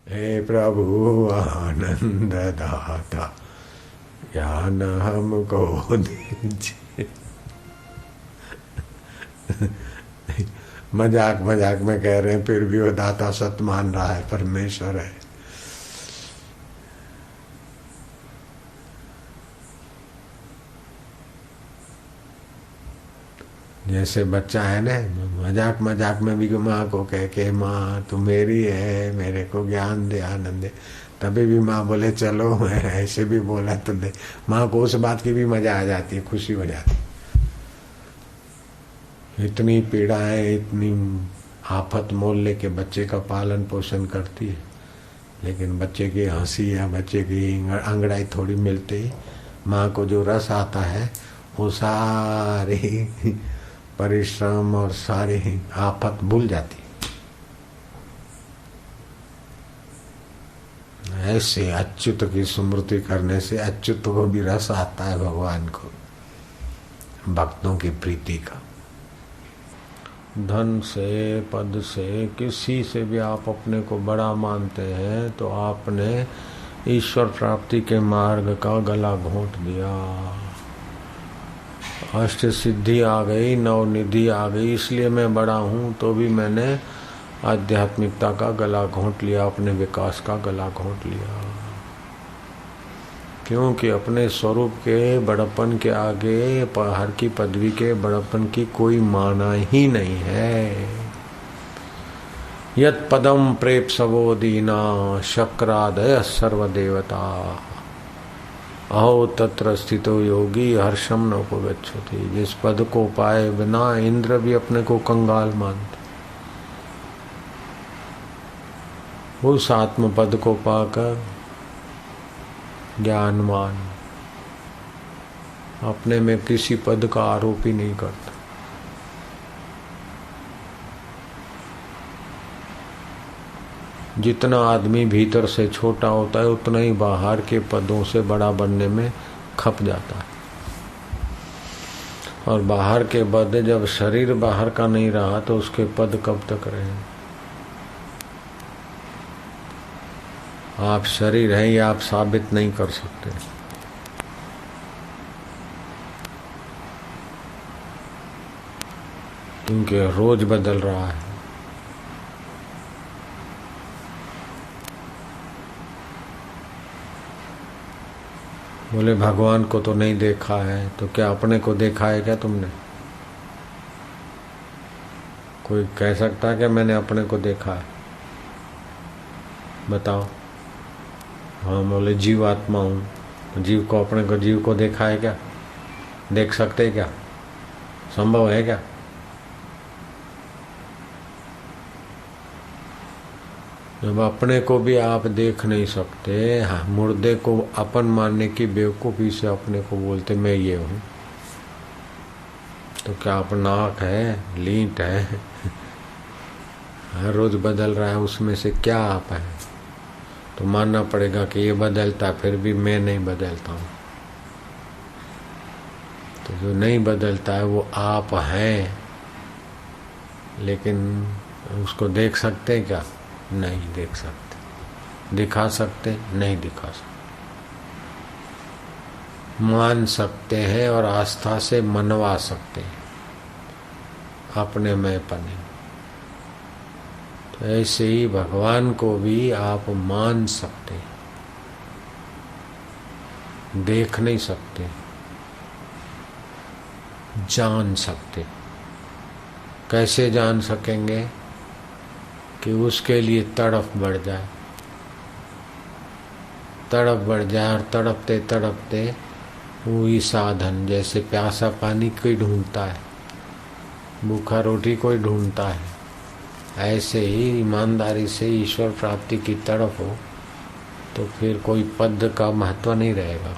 हे प्रभु आनंद दाता, ज्ञान हमको दीजिए। मजाक मजाक में कह रहे हैं, फिर भी वो दाता सत मान रहा है, परमेश्वर है। जैसे बच्चा है ना, मजाक मजाक में भी माँ को कह के, माँ तू मेरी है, मेरे को ज्ञान दे, आनंद दे, तभी भी माँ बोले चलो, मैं ऐसे भी बोला तो दे। माँ को उस बात की भी मजा आ जाती है, खुशी हो जाती है। इतनी पीड़ाएं, इतनी आफत मोल लेके बच्चे का पालन पोषण करती है, लेकिन बच्चे की हंसी या बच्चे की अंगड़ाई थोड़ी मिलते ही माँ को जो रस आता है वो सारी परिश्रम और सारी आफत भूल जाती। ऐसे अच्युत की स्मृति करने से अच्युत को भी रस आता है, भगवान को, भक्तों की प्रीति का। धन से, पद से, किसी से भी आप अपने को बड़ा मानते हैं तो आपने ईश्वर प्राप्ति के मार्ग का गला घोंट दिया। अष्ट सिद्धि आ गई, नवनिधि आ गई, इसलिए मैं बड़ा हूँ, तो भी मैंने आध्यात्मिकता का गला घोंट लिया, अपने विकास का गला घोंट लिया। क्योंकि अपने स्वरूप के बड़प्पन के आगे हर की पदवी के बड़प्पन की कोई माना ही नहीं है। यत् पदम प्रेप्सवो दीना शक्रादय सर्वदेवता, अहो तत्र स्थितो योगी हर्षम न उपगच्छति। जिस पद को पाए बिना इंद्र भी अपने को कंगाल मानते, उस आत्म पद को पाकर ज्ञानवान अपने में किसी पद का आरोप ही नहीं करता। जितना आदमी भीतर से छोटा होता है उतना ही बाहर के पदों से बड़ा बनने में खप जाता है। और बाहर के पद, जब शरीर बाहर का नहीं रहा तो उसके पद कब तक रहे? आप शरीर हैं ये आप साबित नहीं कर सकते। क्योंकि रोज बदल रहा है। बोले भगवान को तो नहीं देखा है, तो क्या अपने को देखा है क्या तुमने? कोई कह सकता है कि मैंने अपने को देखा है? बताओ। हाँ, बोले जीव आत्मा हूँ, जीव को, अपने को, जीव को देखा है क्या? देख सकते क्या? संभव है क्या? जब अपने को भी आप देख नहीं सकते, हाँ, मुर्दे को अपन मानने की बेवकूफ़ी से अपने को बोलते मैं ये हूँ, तो क्या आप नाक है, लींट है, हर रोज बदल रहा है, उसमें से क्या आप है? तो मानना पड़ेगा कि ये बदलता, फिर भी मैं नहीं बदलता हूँ। तो जो नहीं बदलता है वो आप हैं, लेकिन उसको देख सकते क्या? नहीं देख सकते। दिखा सकते? नहीं दिखा सकते। मान सकते हैं और आस्था से मनवा सकते हैं अपने में पने। तो ऐसे ही भगवान को भी आप मान सकते, देख नहीं सकते, जान सकते। कैसे जान सकेंगे? कि उसके लिए तड़प बढ़ जाए, तड़प बढ़ जाए, और तड़पते तड़पते वही साधन, जैसे प्यासा पानी कोई ढूंढता है, भूखा रोटी कोई ढूंढता है, ऐसे ही ईमानदारी से ईश्वर प्राप्ति की तड़प हो तो फिर कोई पद का महत्व नहीं रहेगा।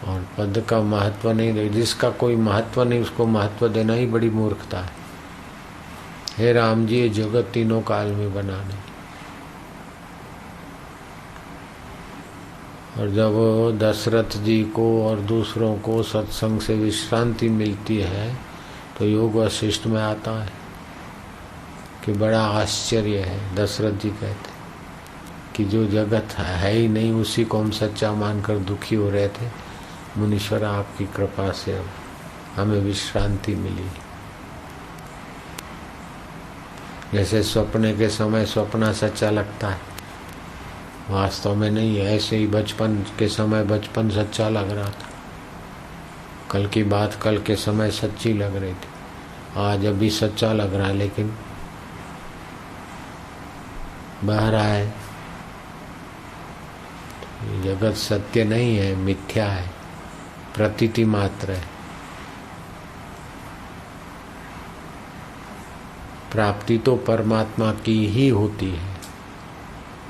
और पद का महत्व नहीं रहेगा, जिसका कोई महत्व नहीं उसको महत्व देना ही बड़ी मूर्खता है। हे राम जी, ये जगत तीनों काल में बनाने। और जब दशरथ जी को और दूसरों को सत्संग से विश्रांति मिलती है तो योग वशिष्ठ में आता है। कि बड़ा आश्चर्य है। दशरथ जी कहते कि जो जगत है ही नहीं उसी को हम सच्चा मानकर दुखी हो रहे थे। मुनीश्वर आपकी कृपा से अब हमें विश्रांति मिली। जैसे सपने के समय सपना सच्चा लगता है, वास्तव में नहीं है। ऐसे ही बचपन के समय बचपन सच्चा लग रहा था। कल की बात कल के समय सच्ची लग रही थी, आज अभी सच्चा लग रहा है, लेकिन बाहर आए जगत सत्य नहीं है, मिथ्या है, प्रतीति मात्र है। प्राप्ति तो परमात्मा की ही होती है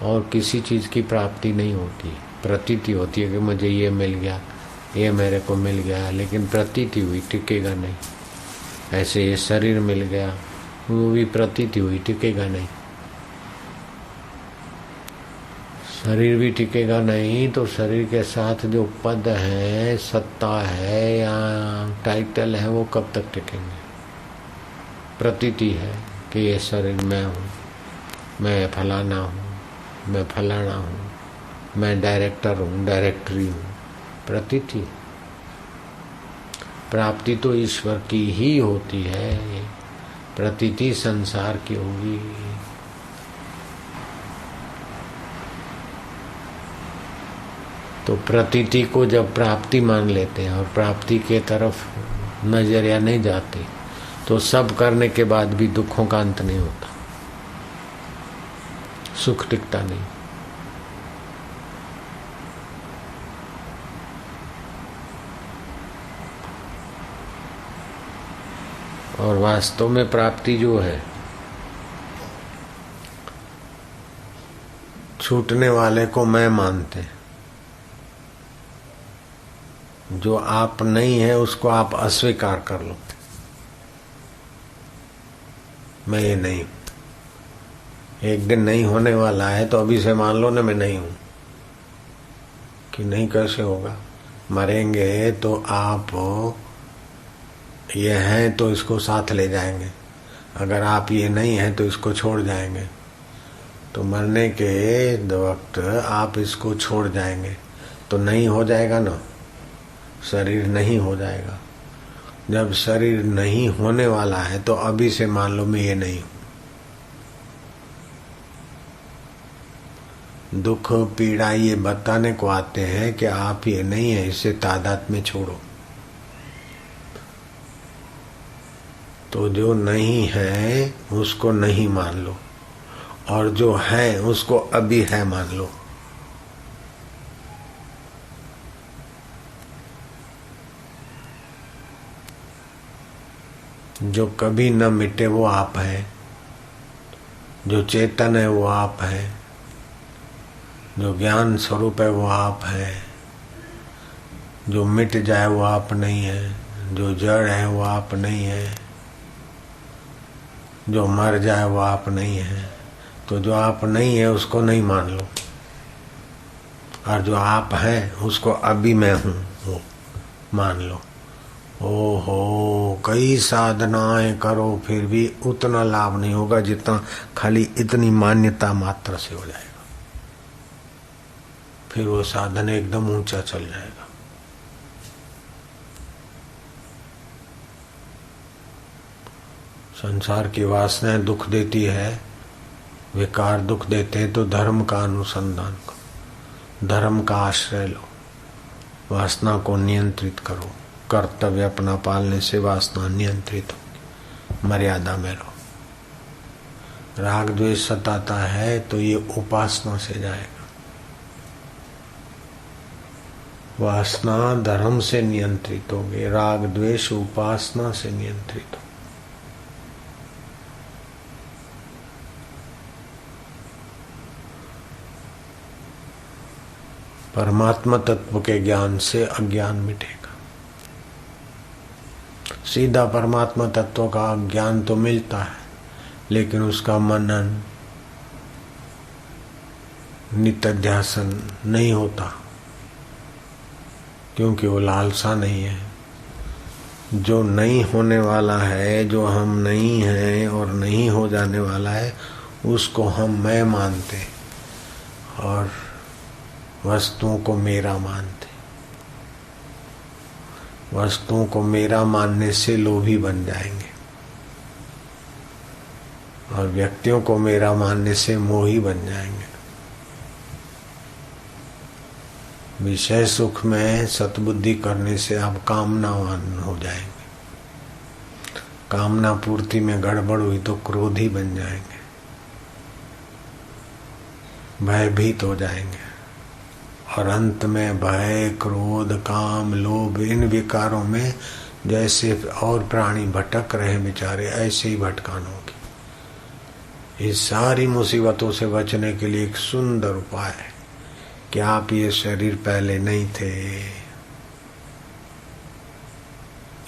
और किसी चीज की प्राप्ति नहीं होती। प्रतीति होती है कि मुझे ये मिल गया, ये मेरे को मिल गया, लेकिन प्रतीति हुई, टिकेगा नहीं। ऐसे ये शरीर मिल गया, वो भी प्रतीति हुई, टिकेगा नहीं। शरीर भी टिकेगा नहीं तो शरीर के साथ जो पद है, सत्ता है या टाइटल है, वो कब तक टिकेंगे। प्रतीति है कि ये शरीर मैं हूँ, मैं फलाना हूँ, मैं फलाना हूँ, मैं डायरेक्टर हूँ, डायरेक्टरी हूँ। प्रतीति। प्राप्ति तो ईश्वर की ही होती है, प्रतीति संसार की होगी। तो प्रतीति को जब प्राप्ति मान लेते हैं और प्राप्ति के तरफ नजरिया नहीं जाती, तो सब करने के बाद भी दुखों का अंत नहीं होता, सुख टिकता नहीं। और वास्तव में प्राप्ति जो है, छूटने वाले को मैं मानते, जो आप नहीं है उसको आप अस्वीकार कर लो। मैं ये नहीं हूं, एक दिन नहीं होने वाला है, तो अभी से मान लो ना मैं नहीं हूं। कि नहीं कैसे होगा, मरेंगे तो आप ये हैं तो इसको साथ ले जाएंगे, अगर आप ये नहीं हैं तो इसको छोड़ जाएंगे। तो मरने के वक्त आप इसको छोड़ जाएंगे तो नहीं हो जाएगा ना, शरीर नहीं हो जाएगा। जब शरीर नहीं होने वाला है तो अभी से मान लो मैं ये नहीं हूं। दुख पीड़ा ये बताने को आते हैं कि आप ये नहीं है, इसे तादाद में छोड़ो। तो जो नहीं है उसको नहीं मान लो, और जो है उसको अभी है मान लो। जो कभी न मिटे वो आप है, जो चेतन है वो आप है, जो ज्ञान स्वरूप है वो आप है, जो मिट जाए वो आप नहीं है, जो जड़ है वो आप नहीं है, जो मर जाए वो आप नहीं है। तो जो आप नहीं है उसको नहीं मान लो, और जो आप हैं उसको अभी मैं हूँ वो मान लो। ओहो, कई साधनाएं करो फिर भी उतना लाभ नहीं होगा जितना खाली इतनी मान्यता मात्र से हो जाएगा। फिर वो साधन एकदम ऊंचा चल जाएगा। संसार की वासनाएं दुख देती है, विकार दुख देते हैं, तो धर्म का अनुसंधान करो, धर्म का आश्रय लो, वासना को नियंत्रित करो। कर्तव्य अपना पालने से वासना नियंत्रित होगी, मर्यादा में रहो। राग द्वेष सताता है तो ये उपासना से जाएगा। वासना धर्म से नियंत्रित होगी, राग द्वेष उपासना से नियंत्रित हो। परमात्मा तत्व के ज्ञान से अज्ञान मिटेगा। सीधा परमात्मा तत्व का ज्ञान तो मिलता है, लेकिन उसका मनन नित्याध्यासन नहीं होता, क्योंकि वो लालसा नहीं है। जो नहीं होने वाला है, जो हम नहीं हैं और नहीं हो जाने वाला है, उसको हम मैं मानते और वस्तुओं को मेरा मानते। वस्तुओं को मेरा मानने से लोभी बन जाएंगे और व्यक्तियों को मेरा मानने से मोही बन जाएंगे। विषय सुख में सतबुद्धि करने से आप कामनावान हो जाएंगे। कामना पूर्ति में गड़बड़ हुई तो क्रोधी बन जाएंगे, भयभीत हो जाएंगे और अंत में भय, क्रोध, काम, लोभ, इन विकारों में जैसे और प्राणी भटक रहे बेचारे, ऐसे ही भटकान होगी। इस सारी मुसीबतों से बचने के लिए एक सुंदर उपाय है कि आप ये शरीर पहले नहीं थे।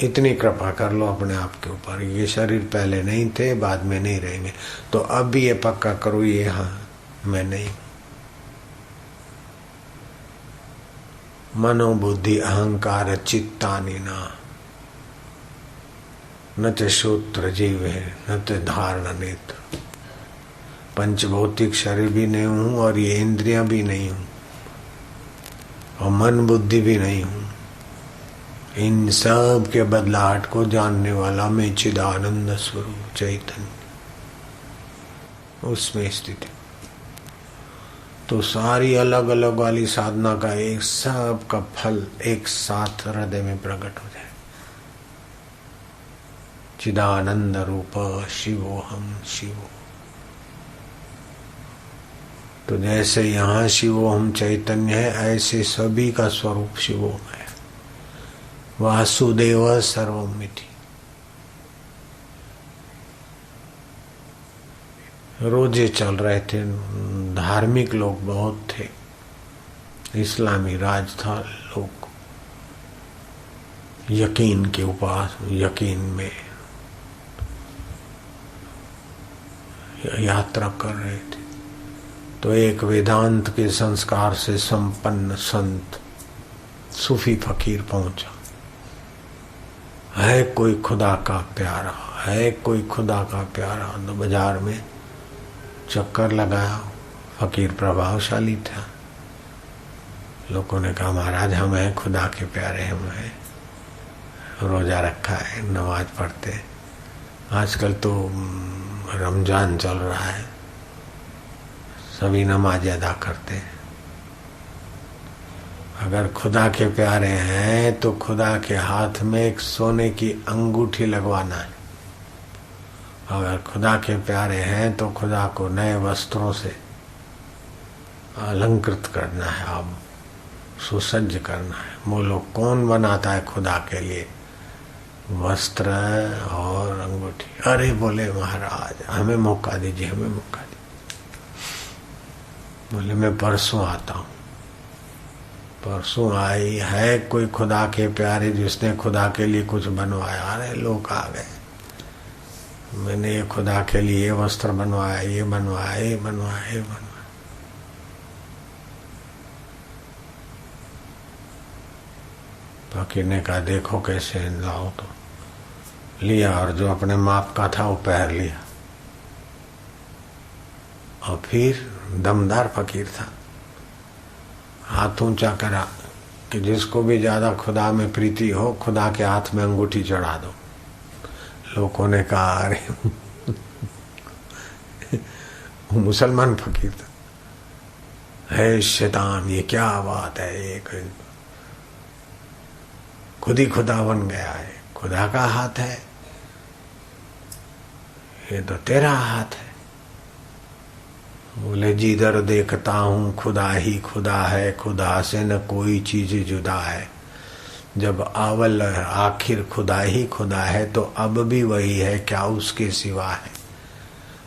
इतनी कृपा कर लो अपने आप के ऊपर, ये शरीर पहले नहीं थे, बाद में नहीं रहेंगे। तो अब भी ये पक्का करो, ये हाँ मैं नहीं। मनोबुद्धि अहंकार चित्तानि न च श्रोत्र जिह्वे न च धारण नेत्र। पंचभौतिक शरीर भी नहीं हूं और ये इंद्रियां भी नहीं हूं और मन बुद्धि भी नहीं हूं। इन सब के बदलाहट को जानने वाला मैं चिदानंद स्वरूप चैतन्य, उसमें स्थित है। तो सारी अलग अलग वाली साधना का एक सब का फल एक साथ हृदय में प्रकट हो जाए। चिदानंद रूप शिवोहम शिवो। तो जैसे यहाँ शिवोहम चैतन्य है, ऐसे सभी का स्वरूप शिवोहम है। वासुदेव सर्वमिति। रोजे चल रहे थे, धार्मिक लोग बहुत थे, इस्लामी राज था, लोग यकीन के उपास, यकीन में यात्रा कर रहे थे। तो एक वेदांत के संस्कार से संपन्न संत सूफी फकीर पहुंचा। है कोई खुदा का प्यारा, है कोई खुदा का प्यारा। तो बाजार में चक्कर लगाया, फकीर प्रभावशाली था। लोगों ने कहा महाराज हम हैं खुदा के प्यारे, हम हैं, रोजा रखा है, नमाज पढ़ते। आजकल तो रमजान चल रहा है, सभी नमाज अदा करते हैं। अगर खुदा के प्यारे हैं तो खुदा के हाथ में एक सोने की अंगूठी लगवाना है। अगर खुदा के प्यारे हैं तो खुदा को नए वस्त्रों से अलंकृत करना है, अब सुसज्ज करना है। बोलो कौन बनाता है खुदा के लिए वस्त्र और अंगूठी? अरे बोले महाराज हमें मौका दीजिए, हमें मौका दीजिए। बोले मैं परसों आता हूँ। परसों आई। है कोई खुदा के प्यारे जिसने खुदा के लिए कुछ बनवाया? अरे लोग आ गए, मैंने ये खुदा के लिए वस्त्र बनवाया, ये बनवाया, ये बनवाया, ये बनवाया। फकीर ने कहा देखो कैसे लाओ। तो लिया और जो अपने माप का था वो पहन लिया। और फिर दमदार फकीर था, हाथ ऊंचा करा कि जिसको भी ज्यादा खुदा में प्रीति हो खुदा के हाथ में अंगूठी चढ़ा दो। लोगों ने कहा अरे वो मुसलमान फकीर था। है शैतान, ये क्या बात है, ये खुद ही खुदा बन गया है। खुदा का हाथ है, ये तो तेरा हाथ है। बोले जिधर देखता हूँ खुदा ही खुदा है, खुदा से न कोई चीज जुदा है। जब अव्वल आखिर खुदा ही खुदा है तो अब भी वही है, क्या उसके सिवा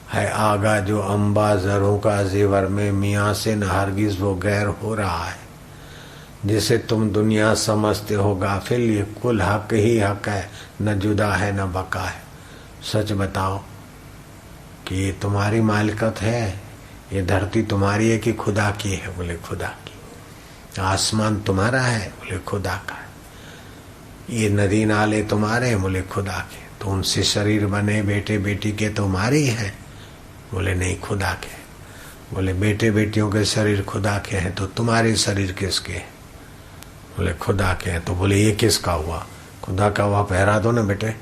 है आगा जो अम्बा जरों का जेवर में, मियाँ से न हरगिज वो गैर हो रहा है। जिसे तुम दुनिया समझते हो गाफिल, ये कुल हक ही हक है, न जुदा है न बका है। सच बताओ कि ये तुम्हारी मालिकत है, ये धरती तुम्हारी है कि खुदा की है? बोले खुदा की। आसमान तुम्हारा है? बोले खुदा का है। ये नदी नाले तुम्हारे हैं? बोले खुदा के। तो उनसे शरीर बने बेटे बेटी के तुम्हारे ही हैं? बोले नहीं, खुदा के। बोले बेटे बेटियों के शरीर खुदा के हैं, तो तुम्हारे शरीर किसके हैं? बोले खुदा के हैं। तो बोले ये किसका हुआ? खुदा का हुआ, पहरा दो ना बेटे।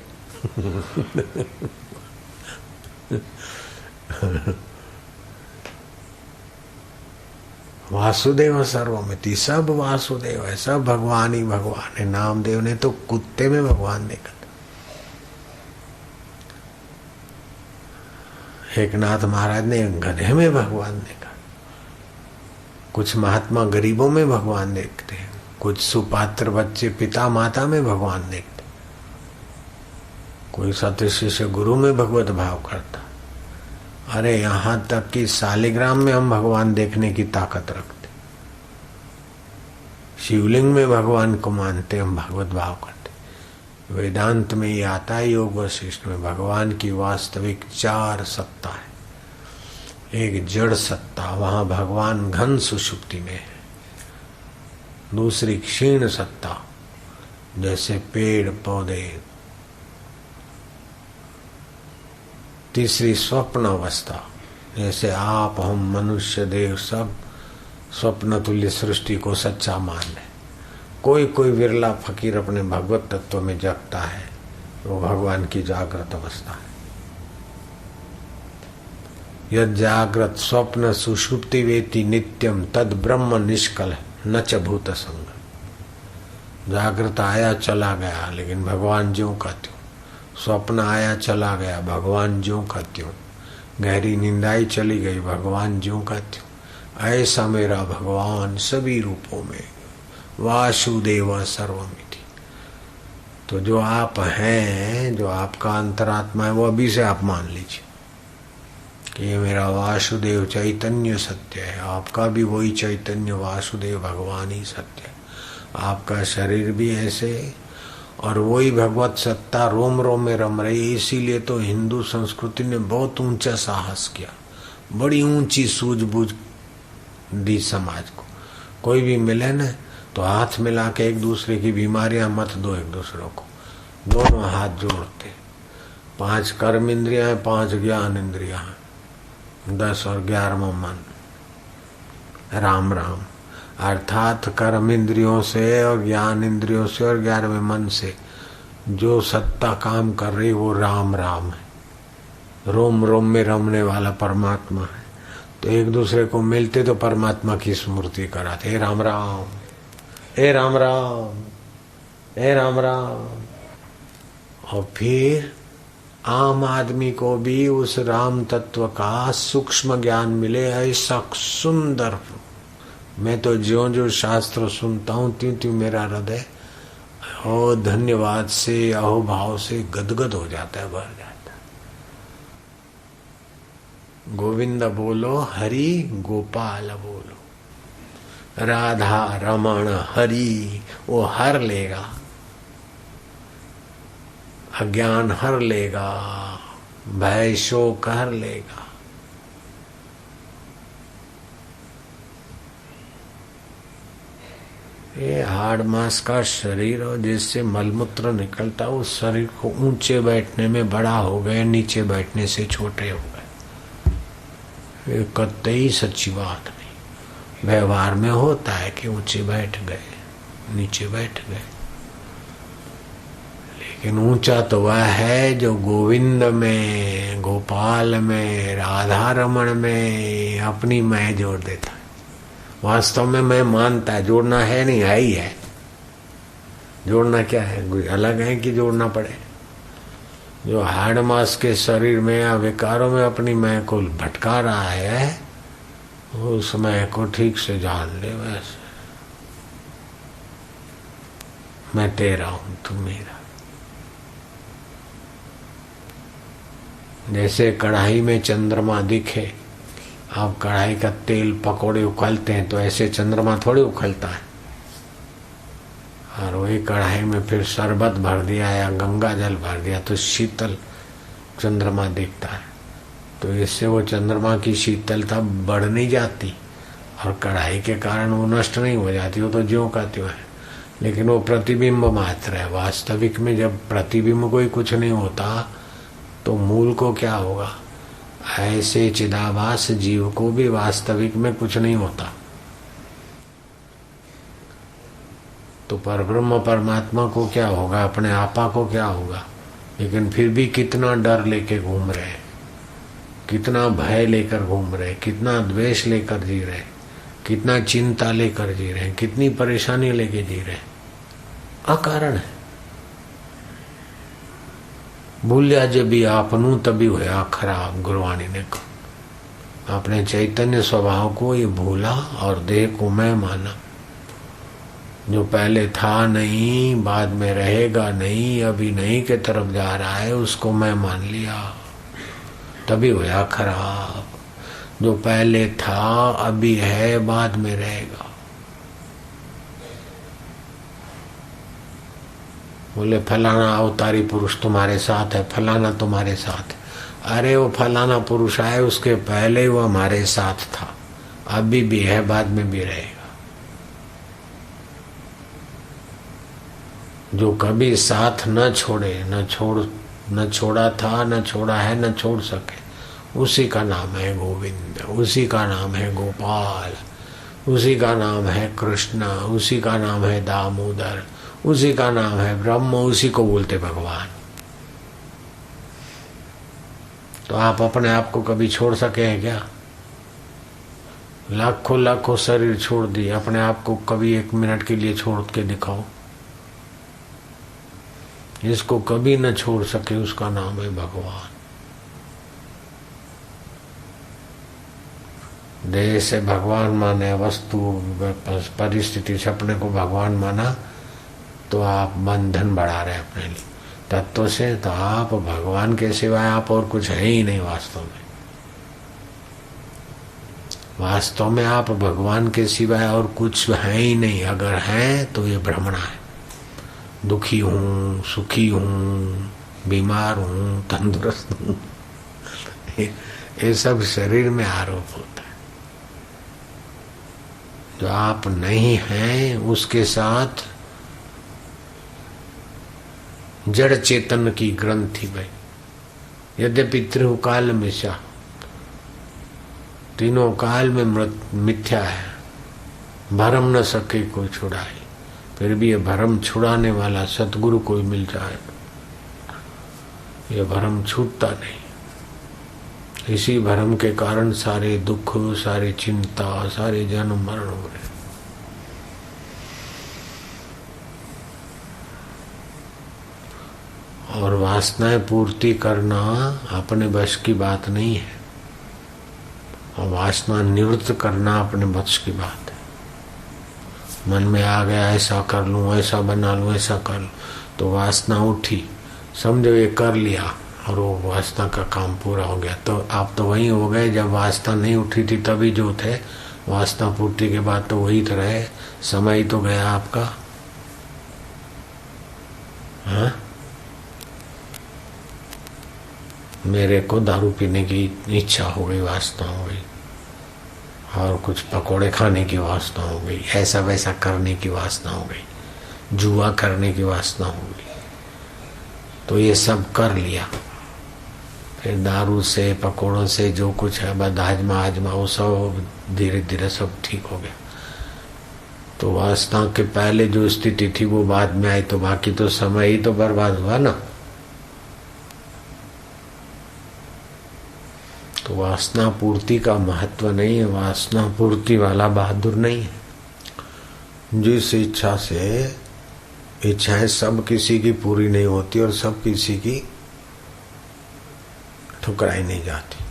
वासुदेव सर्वमिति, सब वासुदेव है, सब भगवान ही भगवान है। नामदेव ने तो कुत्ते में भगवान देखा। एकनाथ महाराज ने गधे में भगवान देखा। कुछ महात्मा गरीबों में भगवान देखते हैं, कुछ सुपात्र बच्चे पिता माता में भगवान देखते, कोई सत्य शिष्य गुरु में भगवत भाव करता। अरे यहाँ तक कि शालिग्राम में हम भगवान देखने की ताकत रखते, शिवलिंग में भगवान को मानते, हम भगवत भाव करते। वेदांत में ये आता है, योग वशिष्ठ में, भगवान की वास्तविक 4 सत्ता है। एक जड़ सत्ता, वहां भगवान घन सुषुप्ति में है। दूसरी क्षीण सत्ता, जैसे पेड़ पौधे। तीसरी स्वप्न अवस्था, जैसे आप हम मनुष्य देव सब स्वप्न तुल्य सृष्टि को सच्चा मान ले। कोई कोई विरला फकीर अपने भगवत तत्व में जगता है, वो भगवान की जागृत अवस्था है। यद जागृत स्वप्न सुषुप्ति वेति नित्यम तद ब्रह्म निष्कल न च भूत संग। जागृत आया चला गया, लेकिन भगवान ज्यों का त्यों। स्वप्न आया चला गया, भगवान ज्यों का त्यों। गहरी निंदाई चली गई, भगवान ज्यों का त्यों। ऐसा मेरा भगवान सभी रूपों में, वासुदेव सर्वमिति। तो जो आप हैं, जो आपका अंतरात्मा है, वो अभी से आप मान लीजिए कि ये मेरा वासुदेव चैतन्य सत्य है। आपका भी वही चैतन्य वासुदेव भगवान ही सत्य है। आपका शरीर भी ऐसे, और वही भगवत सत्ता रोम रोम में रम रही। इसीलिए तो हिंदू संस्कृति ने बहुत ऊंचा साहस किया, बड़ी ऊंची सूझबूझ दी समाज को। कोई भी मिले न तो हाथ मिला के एक दूसरे की बीमारियां मत दो एक दूसरों को, दोनों हाथ जोड़ते। 5 कर्म इंद्रियां हैं, 5 ज्ञान इंद्रियां हैं, 10 और 11वां मन। राम राम अर्थात कर्म इंद्रियों से और ज्ञान इंद्रियों से और 11वें मन से जो सत्ता काम कर रही वो राम राम है। रोम रोम में रमने वाला परमात्मा है। तो एक दूसरे को मिलते तो परमात्मा की स्मृति कराते, हे राम राम, हे राम राम, हे राम राम। और फिर आम आदमी को भी उस राम तत्व का सूक्ष्म ज्ञान मिले। ऐसा सुंदर, मैं तो ज्यों ज्यों शास्त्र सुनता हूँ त्यों त्यों मेरा हृदय ओ धन्यवाद से, अहोभाव से गदगद हो जाता है, भर जाता है। गोविंद बोलो, हरि गोपाल बोलो, राधा रमण हरि, वो हर लेगा, अज्ञान हर लेगा, भय शोक हर लेगा। ये हाड़ मांस का शरीर और जिससे मलमूत्र निकलता, उस शरीर को ऊंचे बैठने में बड़ा हो गए, नीचे बैठने से छोटे हो गए। ये कतई सच्ची बात नहीं। व्यवहार में होता है कि ऊंचे बैठ गए, नीचे बैठ गए, लेकिन ऊंचा तो वह है जो गोविंद में, गोपाल में, राधा रमण में अपनी मैं जोड़ देता है। वास्तव में मैं मानता है, जोड़ना है नहीं, है ही है। जोड़ना क्या है, कोई अलग है कि जोड़ना पड़े। जो हाड़ मास के शरीर में या विकारों में अपनी मैं को भटका रहा है, उस मैं को ठीक से जान ले। वैसे मैं तेरा हूं, तू मेरा। जैसे कढ़ाई में चंद्रमा दिखे, आप कढ़ाई का तेल पकोड़े उखलते हैं तो ऐसे चंद्रमा थोड़ी उखलता है। और वही कढ़ाई में फिर शरबत भर दिया या गंगा जल भर दिया तो शीतल चंद्रमा दिखता है। तो इससे वो चंद्रमा की शीतलता बढ़ नहीं जाती और कढ़ाई के कारण वो नष्ट नहीं हो जाती, वो तो ज्यों का त्यों है। लेकिन वो प्रतिबिंब मात्र है। वास्तविक में जब प्रतिबिंब को ही कुछ नहीं होता तो मूल को क्या होगा? ऐसे चिदाभास जीव को भी वास्तविक में कुछ नहीं होता। तो परब्रह्म परमात्मा को क्या होगा? अपने आपा को क्या होगा? लेकिन फिर भी कितना डर लेके घूम रहे हैं, कितना भय लेकर घूम रहे हैं, कितना द्वेष लेकर जी रहे हैं, कितना चिंता लेकर जी रहे हैं, कितनी परेशानी लेके जी रहे हैं। अकारण है। भूलिया जब भी आपनू तभी हुआ खराब। गुरुवाणी ने कहा अपने चैतन्य स्वभाव को ये भूला और देह को मैं माना। जो पहले था नहीं, बाद में रहेगा नहीं, अभी नहीं के तरफ जा रहा है, उसको मैं मान लिया, तभी हुआ खराब। जो पहले था अभी है, बाद में रहेगा। बोले फलाना अवतारी पुरुष तुम्हारे साथ है, फलाना तुम्हारे साथ है। अरे वो फलाना पुरुष आए उसके पहले वो हमारे साथ था, अभी भी है, बाद में भी रहेगा। जो कभी साथ न छोड़े, न छोड़ा था, न छोड़ा है, न छोड़ सके, उसी का नाम है गोविंद, उसी का नाम है गोपाल, उसी का नाम है कृष्ण, उसी का नाम है दामोदर, उसी का नाम है ब्रह्म, उसी को बोलते भगवान। तो आप अपने आप को कभी छोड़ सके हैं क्या? लाखों लाखों शरीर छोड़ दिए, अपने आप को कभी एक मिनट के लिए छोड़ के दिखाओ। जिसको कभी न छोड़ सके उसका नाम है भगवान। देह से भगवान माने, वस्तु परिस्थिति से अपने को भगवान माना तो आप बंधन बढ़ा रहे अपने लिए। तत्व से तो आप भगवान के सिवाय आप और कुछ है ही नहीं। वास्तव में आप भगवान के सिवाय और कुछ है ही नहीं। अगर है तो ये भ्रमणा है। दुखी हूँ, सुखी हूँ, बीमार हूँ, तंदुरुस्त हूँ, ये सब शरीर में आरोप होता है। जो आप नहीं हैं उसके साथ जड़ चेतन की ग्रंथि में, यद्यपि त्रिकाल मिथ्या, तीनों काल में मिथ्या है, भरम न सके कोई छुड़ाए। फिर भी ये भरम छुड़ाने वाला सतगुरु कोई मिल जाए, ये भरम छूटता नहीं। इसी भरम के कारण सारे दुख, सारी चिंता, सारे जन्म मरण हो रहे। और वासनाएं पूर्ति करना अपने बस की बात नहीं है, और वासना निवृत्त करना अपने बस की बात है। मन में आ गया ऐसा कर लूं, ऐसा बना लूं, ऐसा कर लूं, तो वासना उठी, समझो ये कर लिया और वो वासना का काम पूरा हो गया। तो आप तो वही हो गए जब वासना नहीं उठी थी, तभी जो थे। वासना पूर्ति के बाद तो वही तो रहे, समय तो गया आपका। हाँ, मेरे को दारू पीने की इच्छा हो गई, वासना हो गई, और कुछ पकोड़े खाने की वासना हो गई, ऐसा वैसा करने की वासना हो गई, जुआ करने की वासना हो गई, तो ये सब कर लिया। फिर दारू से, पकोड़ों से जो कुछ है बस हाजमा वो सब धीरे धीरे सब ठीक हो गया। तो वासना के पहले जो स्थिति थी वो बाद में आई, तो बाकी तो समय ही तो बर्बाद हुआ ना। तो वासना पूर्ति का महत्व नहीं है, वासना पूर्ति वाला बहादुर नहीं है। जिस इच्छा से, इच्छाएं सब किसी की पूरी नहीं होती और सब किसी की ठुकराई नहीं जाती।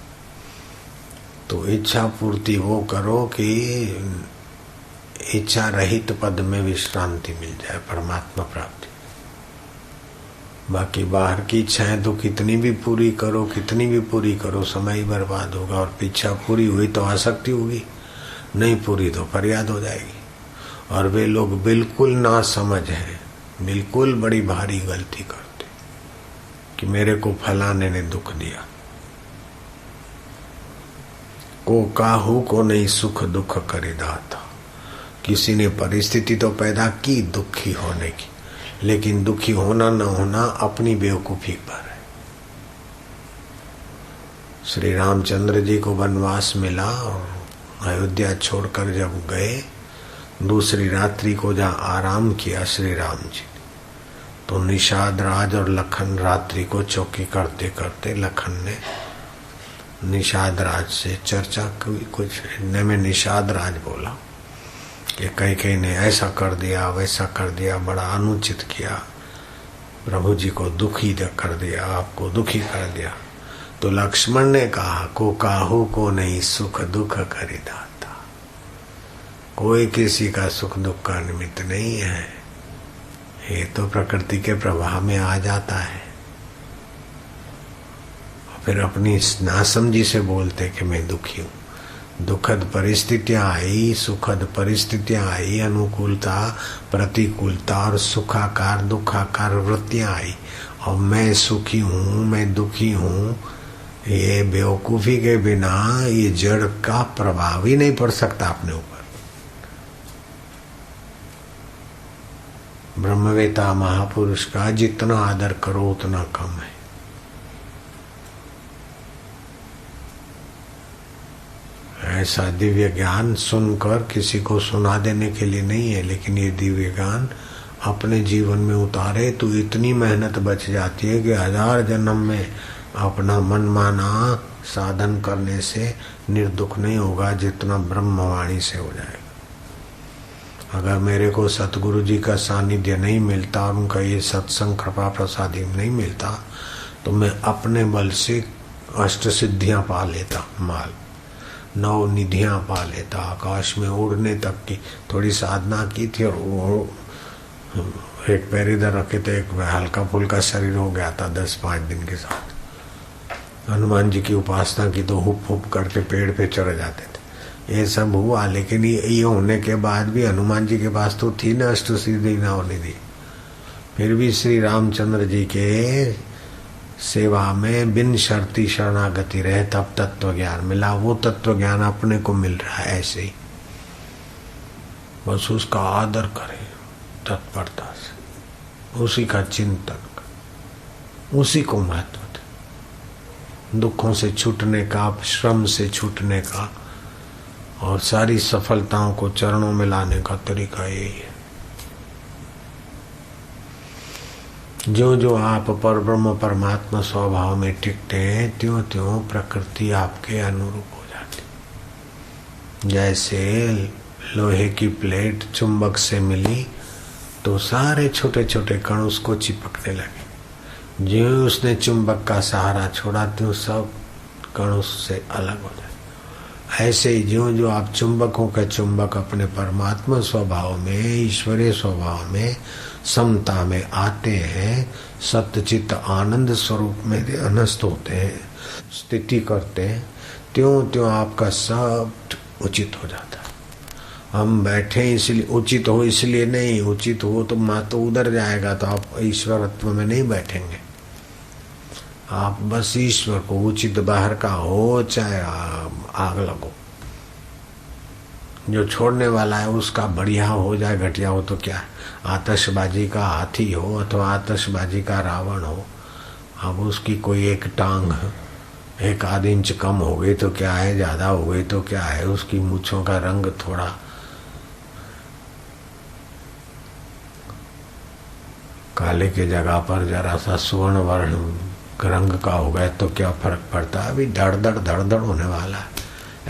तो इच्छा पूर्ति वो करो कि इच्छा रहित पद में विश्रांति मिल जाए, परमात्मा प्राप्ति। बाकी बाहर की इच्छाएं तो कितनी भी पूरी करो, कितनी भी पूरी करो, समय ही बर्बाद होगा। और इच्छा पूरी हुई तो आसक्ति होगी, नहीं पूरी तो फरियाद हो जाएगी। और वे लोग बिल्कुल ना समझ हैं, बिल्कुल बड़ी भारी गलती करते कि मेरे को फलाने ने दुख दिया। को काहू को नहीं सुख दुख करे दाता, किसी ने परिस्थिति तो पैदा की दुखी होने की, लेकिन दुखी होना न होना अपनी बेवकूफी पर है। श्री रामचंद्र जी को वनवास मिला और अयोध्या छोड़कर जब गए, दूसरी रात्रि को जहाँ आराम किया श्री राम जी, तो निषाद राज और लखन रात्रि को चौकी करते करते लखन ने निषाद राज से चर्चा की। कुछ में निषाद राज बोला कि कई ने ऐसा कर दिया वैसा कर दिया, बड़ा अनुचित किया, प्रभु जी को दुखी कर दिया, आपको दुखी कर दिया। तो लक्ष्मण ने कहा, को काहू को नहीं सुख दुख करी दाता। कोई किसी का सुख दुख का निमित्त नहीं है, ये तो प्रकृति के प्रवाह में आ जाता है। फिर अपनी नासमझी से बोलते कि मैं दुखी हूँ। दुखद परिस्थितियां आई, सुखद परिस्थितियां आई, अनुकूलता प्रतिकूलता और सुखाकार दुखाकार वृत्तियां आई, और मैं सुखी हूँ मैं दुखी हूँ, ये बेवकूफी के बिना ये जड़ का प्रभाव ही नहीं पड़ सकता अपने ऊपर। ब्रह्मवेता महापुरुष का जितना आदर करो उतना कम है। ऐसा दिव्य ज्ञान सुनकर किसी को सुना देने के लिए नहीं है, लेकिन ये दिव्य ज्ञान अपने जीवन में उतारे तो इतनी मेहनत बच जाती है कि 1000 जन्म में अपना मनमाना साधन करने से निर्दुख नहीं होगा जितना ब्रह्मवाणी से हो जाएगा। अगर मेरे को सतगुरु जी का सानिध्य नहीं मिलता और उनका ये सत्संग कृपा प्रसादी नहीं मिलता तो मैं अपने बल से अष्ट सिद्धियां पा लेता, माल 9 निधियां पा लेता, आकाश में उड़ने तक की थोड़ी साधना की थी और वो एक पैर इधर रखे तो एक हल्का फुल्का शरीर हो गया था 10-5 दिन के साथ। हनुमान जी की उपासना की तो हुप हुप करके पेड़ पे चढ़ जाते थे। ये सब हुआ, लेकिन ये होने के बाद भी हनुमान जी के पास तो थी न अष्ट सिद्धि न निधि, फिर भी श्री रामचंद्र जी के सेवा में बिन शर्ती शरणागति रहे तब तत्व ज्ञान मिला। वो तत्व ज्ञान अपने को मिल रहा है ऐसे ही, बस उसका आदर करें तत्परता से, उसी का चिंतन करें, उसी को महत्व दें। दुखों से छूटने का, श्रम से छूटने का और सारी सफलताओं को चरणों में लाने का तरीका यही है। जो जो आप पर ब्रह्म परमात्मा स्वभाव में टिकते हैं त्यों त्यों प्रकृति आपके अनुरूप हो जाती। जैसे लोहे की प्लेट चुंबक से मिली तो सारे छोटे छोटे कण उसको चिपकने लगे, ज्यों उसने चुंबक का सहारा छोड़ा त्यों सब कण उससे अलग हो जाए। ऐसे ही ज्यों जो आप चुंबकों के चुंबक अपने परमात्मा स्वभाव में, ईश्वरीय स्वभाव में, समता में आते हैं, सत्यचित आनंद स्वरूप में अनस्त होते हैं, स्थिति करते हैं, त्यों त्यों आपका सब उचित हो जाता है। हम बैठे इसलिए उचित हो, इसलिए नहीं, उचित हो तो माँ तो उधर जाएगा तो आप ईश्वरत्व में नहीं बैठेंगे। आप बस ईश्वर को उचित बाहर का हो चाहे आग लगो, जो छोड़ने वाला है उसका बढ़िया हो जाए घटिया हो तो क्या है। आतशबाजी का हाथी हो अथवा आतशबाजी का रावण हो, अब उसकी कोई एक टांग 1-आध इंच कम हो गई तो क्या है, ज्यादा हो गई तो क्या है, उसकी मूंछों का रंग थोड़ा काले के जगह पर जरा सा स्वर्ण वर्ण रंग का हो गया तो क्या फर्क पड़ता है, अभी धड़-धड़ होने वाला है।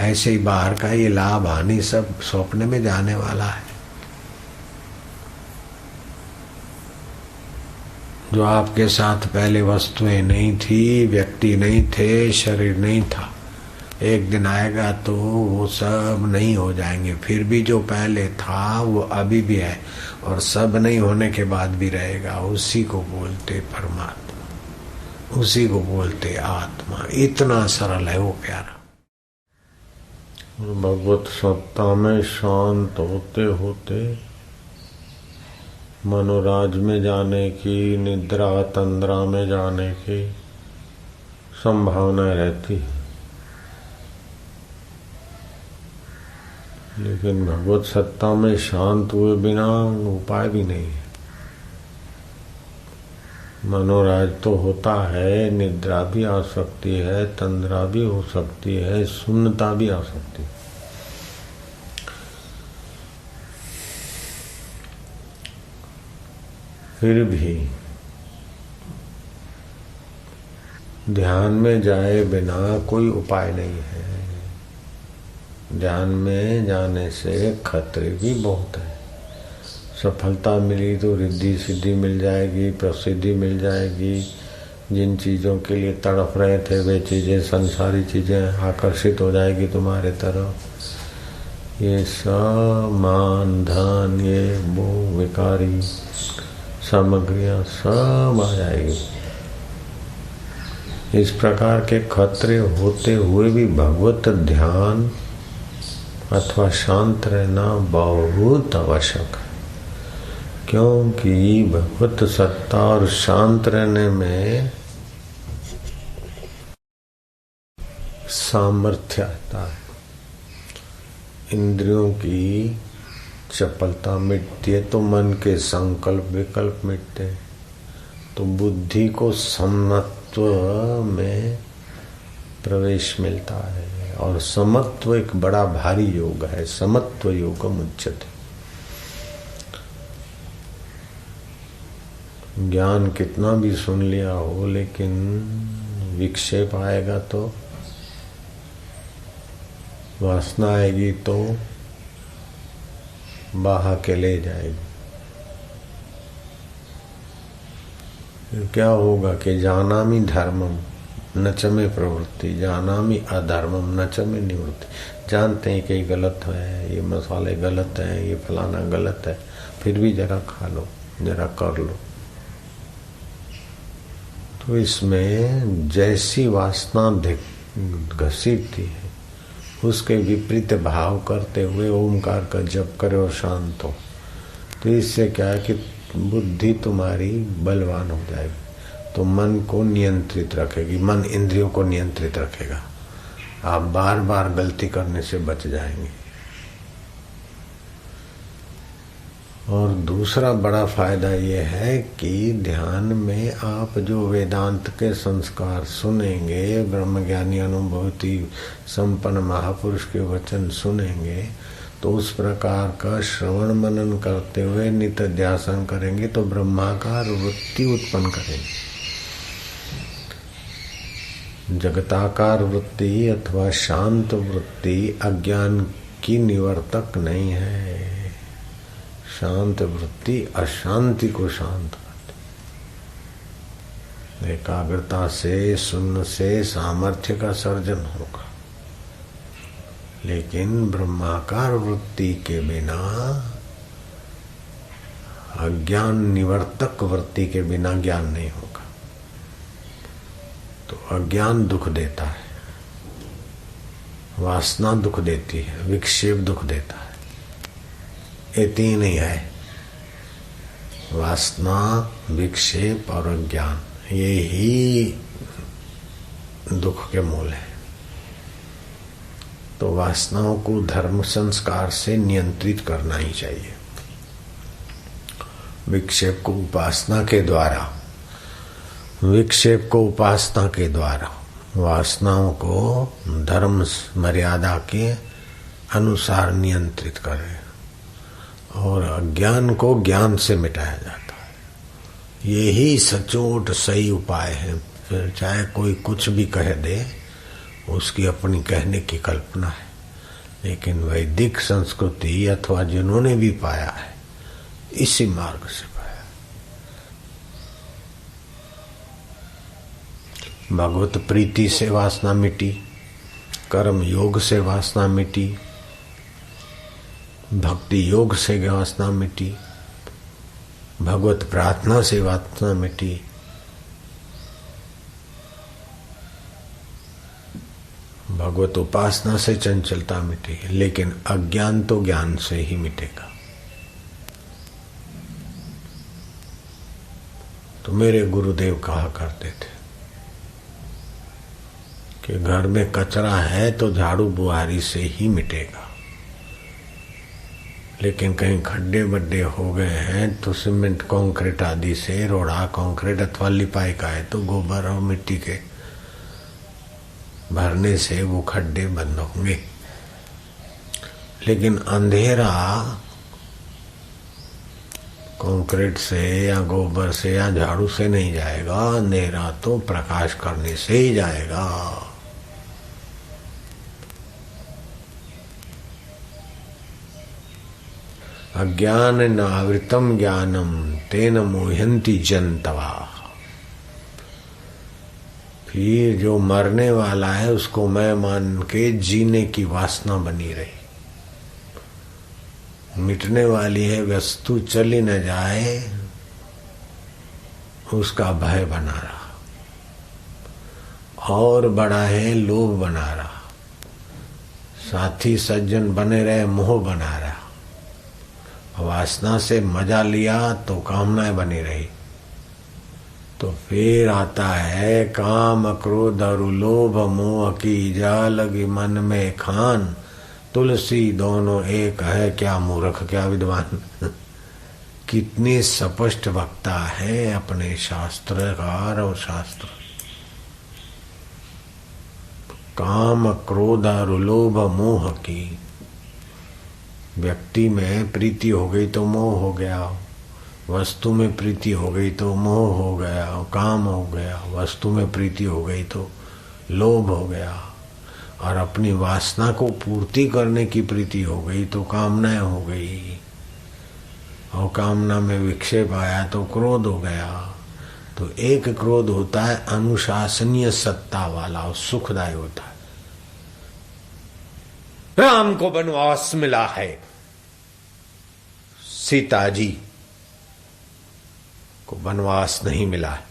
ऐसे ही बाहर का ये लाभ हानि सब सौंपने में जाने वाला है। जो आपके साथ पहले वस्तुएं नहीं थी, व्यक्ति नहीं थे, शरीर नहीं था, एक दिन आएगा तो वो सब नहीं हो जाएंगे। फिर भी जो पहले था वो अभी भी है और सब नहीं होने के बाद भी रहेगा। उसी को बोलते परमात्मा, उसी को बोलते आत्मा। इतना सरल है वो प्यारा। भगवत सत्ता में शांत होते होते मनोराज में जाने की, निद्रा तंद्रा में जाने की संभावना रहती है। लेकिन भगवत सत्ता में शांत हुए बिना उपाय भी नहीं है। मनोराज तो होता है, निद्रा भी आ सकती है, तंद्रा भी हो सकती है, शून्यता भी आ सकती है। फिर भी ध्यान में जाए बिना कोई उपाय नहीं है। ध्यान में जाने से खतरे भी बहुत है। सफलता मिली तो रिद्धि सिद्धि मिल जाएगी, प्रसिद्धि मिल जाएगी। जिन चीज़ों के लिए तड़प रहे थे वे चीज़ें, संसारी चीज़ें आकर्षित हो जाएगी तुम्हारे तरफ। ये सब मान धन, ये वो विकारी सामग्रियाँ सब आ जाएगी। इस प्रकार के खतरे होते हुए भी भगवत ध्यान अथवा शांत रहना बहुत आवश्यक है, क्योंकि भगवत सत्ता और शांत रहने में सामर्थ्य आता है। इंद्रियों की चपलता मिटती है तो मन के संकल्प विकल्प मिटते हैं, तो बुद्धि को समत्व में प्रवेश मिलता है। और समत्व एक बड़ा भारी योग है। समत्व योगम उच्यते। ज्ञान कितना भी सुन लिया हो, लेकिन विक्षेप आएगा तो, वासना आएगी तो बहा के ले जाएगी। फिर क्या होगा कि जानामि धर्मम न च मे प्रवृत्ति, जानामि अधर्मम न च मे निवृत्ति। जानते हैं कि ये गलत है, ये मसाले गलत हैं, ये फलाना गलत है, फिर भी जरा खा लो, जरा कर लो। तो इसमें जैसी वासना घसीटती है, उसके विपरीत भाव करते हुए ओमकार का जप करे और शांत हो, तो इससे क्या है कि बुद्धि तुम्हारी बलवान हो जाएगी, तो मन को नियंत्रित रखेगी, मन इंद्रियों को नियंत्रित रखेगा। आप बार बार गलती करने से बच जाएंगे। और दूसरा बड़ा फायदा यह है कि ध्यान में आप जो वेदांत के संस्कार सुनेंगे, ब्रह्मज्ञानी अनुभूति संपन्न महापुरुष के वचन सुनेंगे, तो उस प्रकार का श्रवण मनन करते हुए नित्य ध्यान करेंगे तो ब्रह्माकार वृत्ति उत्पन्न करेंगे। जगताकार वृत्ति अथवा शांत वृत्ति अज्ञान की निवर्तक नहीं है। शांत वृत्ति अशांति को शांत करती। एकाग्रता से, शून्य से सामर्थ्य का सर्जन होगा, लेकिन ब्रह्माकार वृत्ति के बिना, अज्ञान निवर्तक वृत्ति के बिना ज्ञान नहीं होगा। तो अज्ञान दुख देता है, वासना दुख देती है, विक्षेप दुख देता है। ये तीन ही है, वासना, विक्षेप और अज्ञान, ये ही दुख के मूल है। तो वासनाओं को धर्म संस्कार से नियंत्रित करना ही चाहिए। विक्षेप को उपासना के द्वारा, वासनाओं को धर्म मर्यादा के अनुसार नियंत्रित करें, और अज्ञान को ज्ञान से मिटाया जाता है। यही सचोट सही उपाय है। फिर चाहे कोई कुछ भी कह दे, उसकी अपनी कहने की कल्पना है, लेकिन वैदिक संस्कृति अथवा जिन्होंने भी पाया है, इसी मार्ग से पाया। भगवत प्रीति से वासना मिटी, कर्म योग से वासना मिटी, भक्ति योग से वासना मिटी, भगवत प्रार्थना से वासना मिटी, भगवत उपासना से चंचलता मिटी, लेकिन अज्ञान तो ज्ञान से ही मिटेगा। तो मेरे गुरुदेव कहा करते थे कि घर में कचरा है तो झाड़ू बुहारी से ही मिटेगा। लेकिन कहीं खड्डे बड्डे हो गए हैं तो सीमेंट कंक्रीट आदि से, रोड़ा कंक्रीट अथवा लिपाई का है तो गोबर और मिट्टी के भरने से वो खड्डे बंद होंगे। लेकिन अंधेरा कंक्रीट से या गोबर से या झाड़ू से नहीं जाएगा, अंधेरा तो प्रकाश करने से ही जाएगा। अज्ञान नावृतम ज्ञानम तेन मोहंती जनतवा। फिर जो मरने वाला है उसको मैं मान के जीने की वासना बनी रही। मिटने वाली है वस्तु, चली न जाए उसका भय बना रहा, और बड़ा है लोभ बना रहा, साथी सज्जन बने रहे मोह बना रहा, वासना से मजा लिया तो कामनाएं बनी रही। तो फिर आता है काम क्रोध और लोभ मोह की जा लगी मन में खान, तुलसी दोनों एक है क्या मूर्ख क्या विद्वान। कितनी स्पष्ट वक्ता है अपने शास्त्रकार और शास्त्र। काम क्रोध और लोभ मोह की, व्यक्ति में प्रीति हो गई तो मोह हो गया, वस्तु में प्रीति हो गई तो मोह हो गया, काम हो गया, वस्तु में प्रीति हो गई तो लोभ हो गया, और अपनी वासना को पूर्ति करने की प्रीति हो गई तो कामनाएं हो गई, और कामना में विक्षेप आया तो क्रोध हो गया। तो एक क्रोध होता है अनुशासनीय सत्ता वाला और सुखदायी होता है। राम को वनवास मिला है, सीता जी को वनवास नहीं मिला है।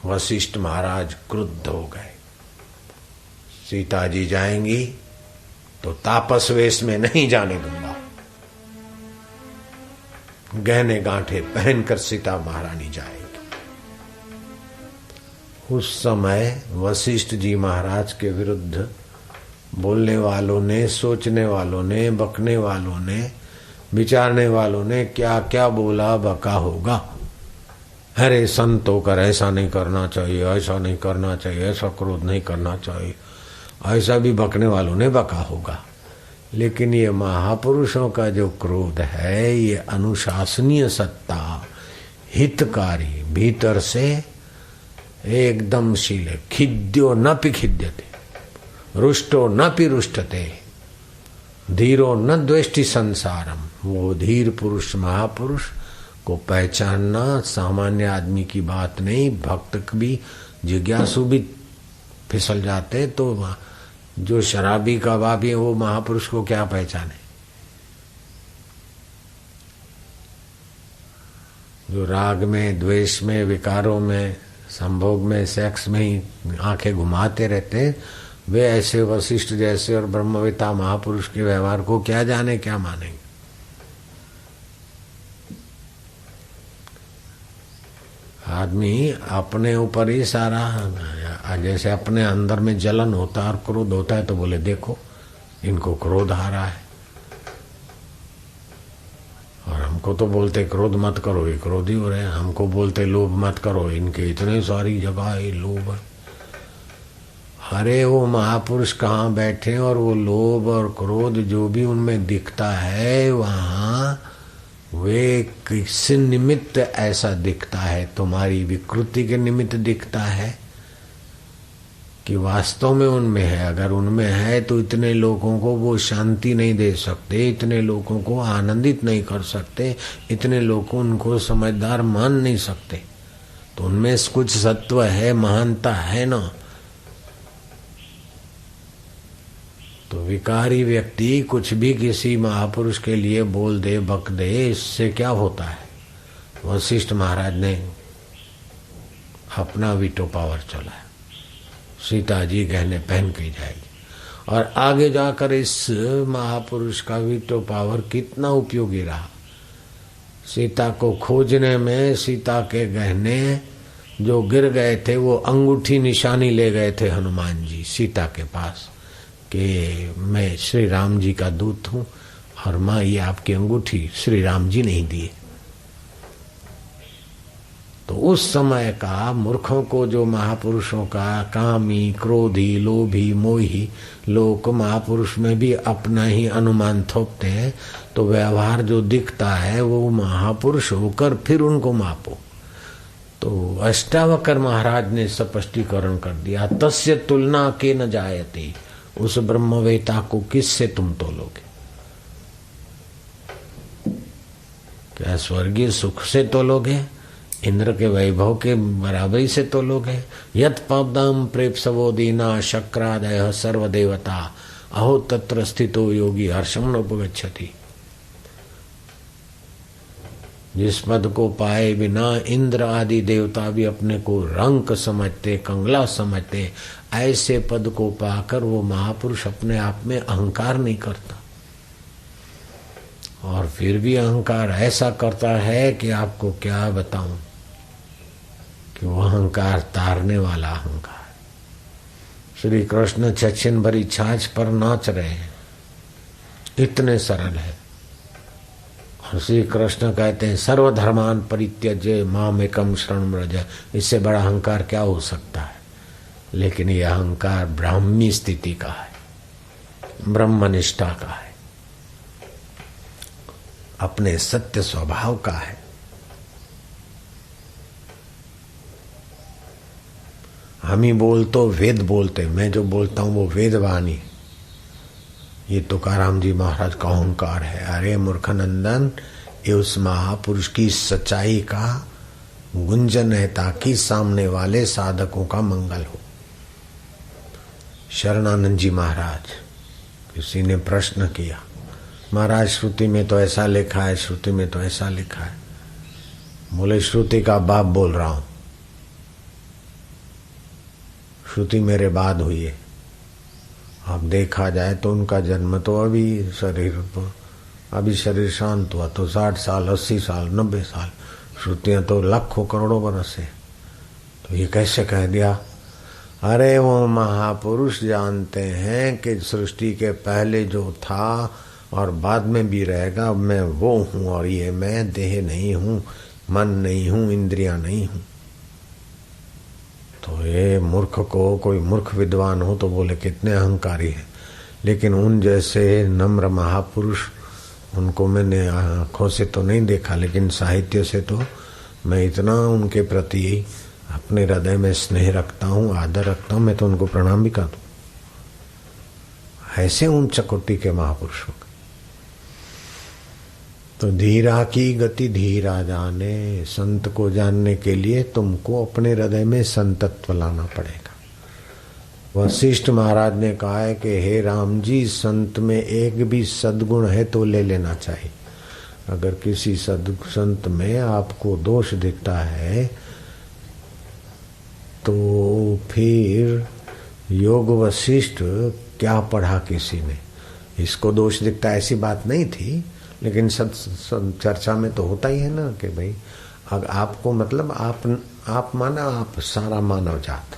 वशिष्ठ महाराज क्रुद्ध हो गए, सीता जी जाएंगी तो तापस वेश में नहीं जाने दूंगा। गहने गांठे पहनकर सीता महारानी जाएगी। उस समय वशिष्ठ जी महाराज के विरुद्ध बोलने वालों ने, सोचने वालों ने, बकने वालों ने, विचारने वालों ने क्या क्या बोला बका होगा। अरे संत होकर ऐसा नहीं करना चाहिए, ऐसा नहीं करना चाहिए, ऐसा क्रोध नहीं करना चाहिए, ऐसा भी बकने वालों ने बका होगा। लेकिन ये महापुरुषों का जो क्रोध है ये अनुशासनीय सत्ता, हितकारी, भीतर से एकदम शीले। खिद्यो न पिखिद्यते, रुष्टो न पिरुष्टते, धीरो न द्वेष्टि संसारम। वो धीर पुरुष, महापुरुष को पहचानना सामान्य आदमी की बात नहीं। भक्त भी, जिज्ञासु भी फिसल जाते। तो जो शराबी कबाबी है वो महापुरुष को क्या पहचाने। जो राग में, द्वेष में, विकारों में, संभोग में, सेक्स में ही आंखें घुमाते रहते, वे ऐसे वशिष्ठ जैसे और ब्रह्मविता महापुरुष के व्यवहार को क्या जाने, क्या मानेंगे। आदमी अपने ऊपर ही सारा, जैसे अपने अंदर में जलन होता है और क्रोध होता है तो बोले देखो इनको क्रोध आ रहा है, और हमको तो बोलते क्रोध मत करो, ये क्रोधी हो रहे हैं। हमको बोलते लोभ मत करो, इनके इतने सारी जगह है लोभ है। अरे वो महापुरुष कहाँ बैठे, और वो लोभ और क्रोध जो भी उनमें दिखता है वहाँ वे किस निमित्त ऐसा दिखता है। तुम्हारी विकृति के निमित्त दिखता है कि वास्तव में उनमें है। अगर उनमें है तो इतने लोगों को वो शांति नहीं दे सकते, इतने लोगों को आनंदित नहीं कर सकते, इतने लोगों उनको समझदार मान नहीं सकते। तो उनमें कुछ सत्व है, महानता है ना। तो विकारी व्यक्ति कुछ भी किसी महापुरुष के लिए बोल दे, बक दे, इससे क्या होता है। वशिष्ठ महाराज ने अपना वीटो पावर चलाया, सीता जी गहने पहन के जाएगी। और आगे जाकर इस महापुरुष का वीटो पावर कितना उपयोगी रहा। सीता को खोजने में सीता के गहने जो गिर गए थे वो अंगूठी निशानी ले गए थे हनुमान जी सीता के पास कि मैं श्री राम जी का दूत हूँ, और माँ ये आपकी अंगूठी श्री राम जी नहीं दिए। तो उस समय का मूर्खों को, जो महापुरुषों का कामी, क्रोधी, लोभी, मोही लोग महापुरुष में भी अपना ही अनुमान थोपते हैं, तो व्यवहार जो दिखता है वो महापुरुष होकर फिर उनको मापो। तो अष्टावकर महाराज ने स्पष्टीकरण कर दिया, तस्य तुलना के न जायते, उस ब्रह्मवेता को किससे तुम तोलोगे? क्या स्वर्गीय सुख से तोलोगे? इंद्र के वैभव के बराबरी से तोलोगे? यत पदम प्रेप्सवो दीना शक्रादय सर्वदेवता अहो तत्र स्थितो योगी हर्षम नोपगच्छति। जिस पद को पाए बिना इंद्र आदि देवता भी अपने को रंक समझते, कंगला समझते, ऐसे पद को पाकर वो महापुरुष अपने आप में अहंकार नहीं करता। और फिर भी अहंकार ऐसा करता है कि आपको क्या बताऊं, कि वो अहंकार तारने वाला अहंकार। श्री कृष्ण छछिन भरी छाछ पर नाच रहे हैं, इतने सरल है। और श्री कृष्ण कहते हैं सर्वधर्मान परित्यज्य मामेकम शरणं व्रज। इससे बड़ा अहंकार क्या हो सकता है? लेकिन यह अहंकार ब्राह्मी स्थिति का है, ब्रह्मनिष्ठा का है, अपने सत्य स्वभाव का है। हम ही बोल तो वेद बोलते, मैं जो बोलता हूं वो वेद वाणी। ये तुकाराम जी महाराज का अहंकार है। अरे मूर्खनंदन, ये उस महापुरुष की सच्चाई का गुंजन है ताकि सामने वाले साधकों का मंगल हो। शरणानंद जी महाराज, किसी ने प्रश्न किया, महाराज श्रुति में तो ऐसा लिखा है, श्रुति में तो ऐसा लिखा है। बोले श्रुति का बाप बोल रहा हूं, श्रुति मेरे बाद हुई है। अब देखा जाए तो उनका जन्म तो अभी शरीर शांत हुआ तो 60 साल, 80 साल, 90 साल, श्रुतियां तो लाखों करोड़ों बरस है। तो ये कैसे कह दिया? अरे वो महापुरुष जानते हैं कि सृष्टि के पहले जो था और बाद में भी रहेगा, मैं वो हूँ और ये मैं देह नहीं हूँ, मन नहीं हूँ, इंद्रियां नहीं हूँ। तो ये मूर्ख को, कोई मूर्ख विद्वान हो तो बोले कितने अहंकारी है। लेकिन उन जैसे नम्र महापुरुष, उनको मैंने आँखों से तो नहीं देखा, लेकिन साहित्य से तो मैं इतना उनके प्रति अपने हृदय में स्नेह रखता हूँ, आदर रखता हूँ, मैं तो उनको प्रणाम भी कर दूँ। ऐसे उच्च कोटि के महापुरुषों। तो धीरा की गति धीरा जाने। संत को जानने के लिए तुमको अपने हृदय में संतत्व लाना पड़ेगा। वशिष्ठ महाराज ने कहा है कि हे राम जी, संत में एक भी सद्गुण है तो ले लेना चाहिए। अगर किसी संत में आपको दोष दिखता है तो फिर योग वशिष्ठ क्या पढ़ा किसी ने? इसको दोष दिखता, ऐसी बात नहीं थी, लेकिन चर्चा में तो होता ही है ना कि भाई अगर आपको मतलब आप माना आप सारा मानव जात,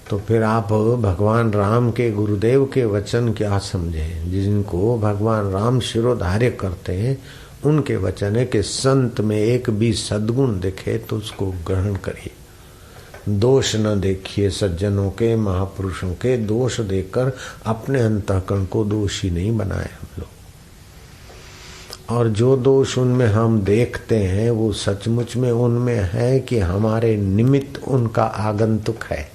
तो फिर आप भगवान राम के गुरुदेव के वचन क्या समझे? जिनको भगवान राम शिरोधार्य करते हैं उनके वचन है कि संत में एक भी सद्गुण दिखे तो उसको ग्रहण करिए, दोष न देखिए। सज्जनों के, महापुरुषों के दोष देखकर अपने अंतःकरण को दोषी नहीं बनाए हम लोग। और जो दोष उनमें हम देखते हैं वो सचमुच में उनमें है कि हमारे निमित्त उनका आगंतुक है।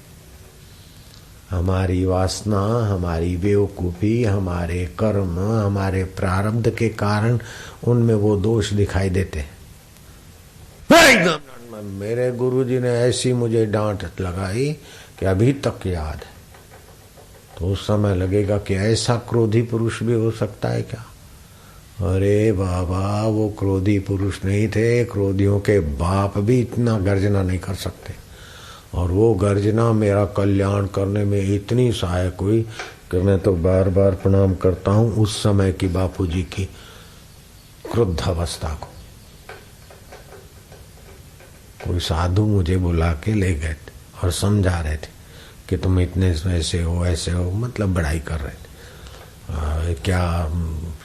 हमारी वासना, हमारी बेवकूफी, हमारे कर्म, हमारे प्रारब्ध के कारण उनमें वो दोष दिखाई देते हैं। मेरे गुरुजी ने ऐसी मुझे डांट लगाई कि अभी तक याद है। तो उस समय लगेगा कि ऐसा क्रोधी पुरुष भी हो सकता है क्या? अरे बाबा, वो क्रोधी पुरुष नहीं थे, क्रोधियों के बाप भी इतना गर्जना नहीं कर सकते। और वो गर्जना मेरा कल्याण करने में इतनी सहायक हुई कि मैं तो बार बार प्रणाम करता हूँ उस समय की बापूजी की क्रुद्ध अवस्था को। कोई साधु मुझे बुला के ले गए थे और समझा रहे थे कि तुम इतने ऐसे हो, ऐसे हो, मतलब बड़ाई कर रहे थे। क्या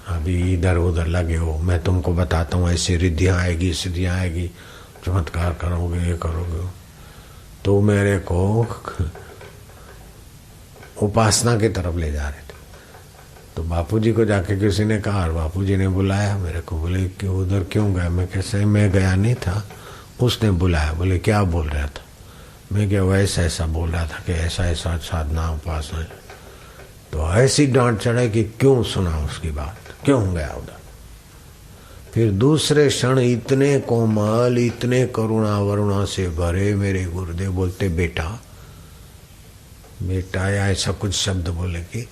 अभी इधर उधर लगे हो, मैं तुमको बताता हूँ ऐसी रिद्धियाँ आएगी, सिद्धियाँ आएगी, चमत्कार करोगे, ये करोगे। तो मेरे को उपासना की तरफ ले जा रहे थे। तो बापूजी को जाके किसी ने कहा, और बापूजी ने बुलाया मेरे को। बोले कि उधर क्यों गया? मैं कैसे, मैं गया नहीं था, उसने बुलाया। बोले क्या बोल रहा था? मैं क्या वैसा ऐसा बोल रहा था कि ऐसा ऐसा साधना उपासना। तो ऐसी डांट चढ़ाई कि क्यों सुना उसकी बात, क्यों गया उधर। फिर दूसरे क्षण इतने कोमल, इतने करुणा वरुणा से भरे मेरे गुरुदेव बोलते, बेटा बेटा, या ऐसा कुछ शब्द बोले कि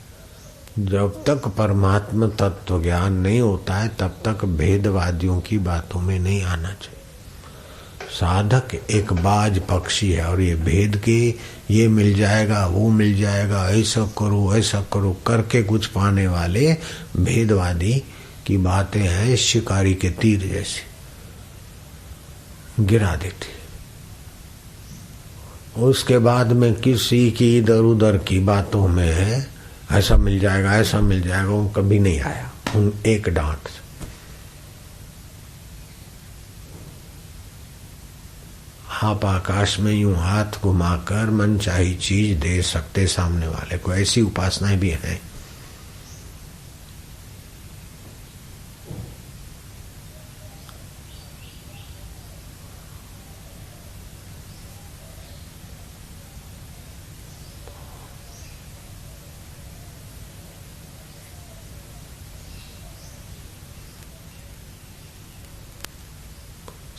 जब तक परमात्मा तत्व ज्ञान नहीं होता है तब तक भेदवादियों की बातों में नहीं आना चाहिए। साधक एक बाज पक्षी है और ये भेद के, ये मिल जाएगा, वो मिल जाएगा, ऐसा करो करके कुछ पाने वाले भेदवादी की बातें हैं शिकारी के तीर जैसे, गिरा देती। उसके बाद में किसी की इधर उधर की बातों में ऐसा मिल जाएगा, ऐसा मिल जाएगा, वो कभी नहीं आया उन एक डांट से। आप आकाश में यूं हाथ घुमाकर मन चाही चीज दे सकते सामने वाले को, ऐसी उपासनाएं भी हैं।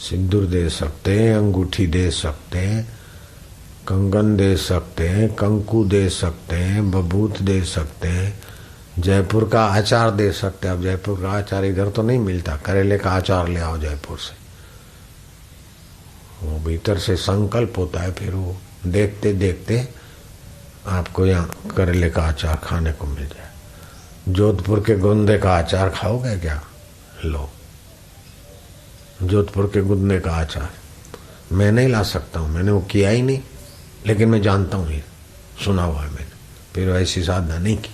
सिंदूर दे सकते हैं, अंगूठी दे सकते हैं, कंगन दे सकते हैं, कंकु दे सकते हैं, बबूत दे सकते हैं, जयपुर का अचार दे सकते हैं। अब जयपुर का अचार इधर तो नहीं मिलता, करेले का अचार ले आओ जयपुर से, वो भीतर से संकल्प होता है, फिर वो देखते देखते आपको यहाँ करेले का अचार खाने को मिल जाए। जोधपुर के गुंदे का अचार खाओगे क्या? लो, जोधपुर के गुंदे का अचार मैं नहीं ला सकता हूँ, मैंने वो किया ही नहीं, लेकिन मैं जानता हूँ, ये सुना हुआ है मैंने, फिर ऐसी साधना नहीं की।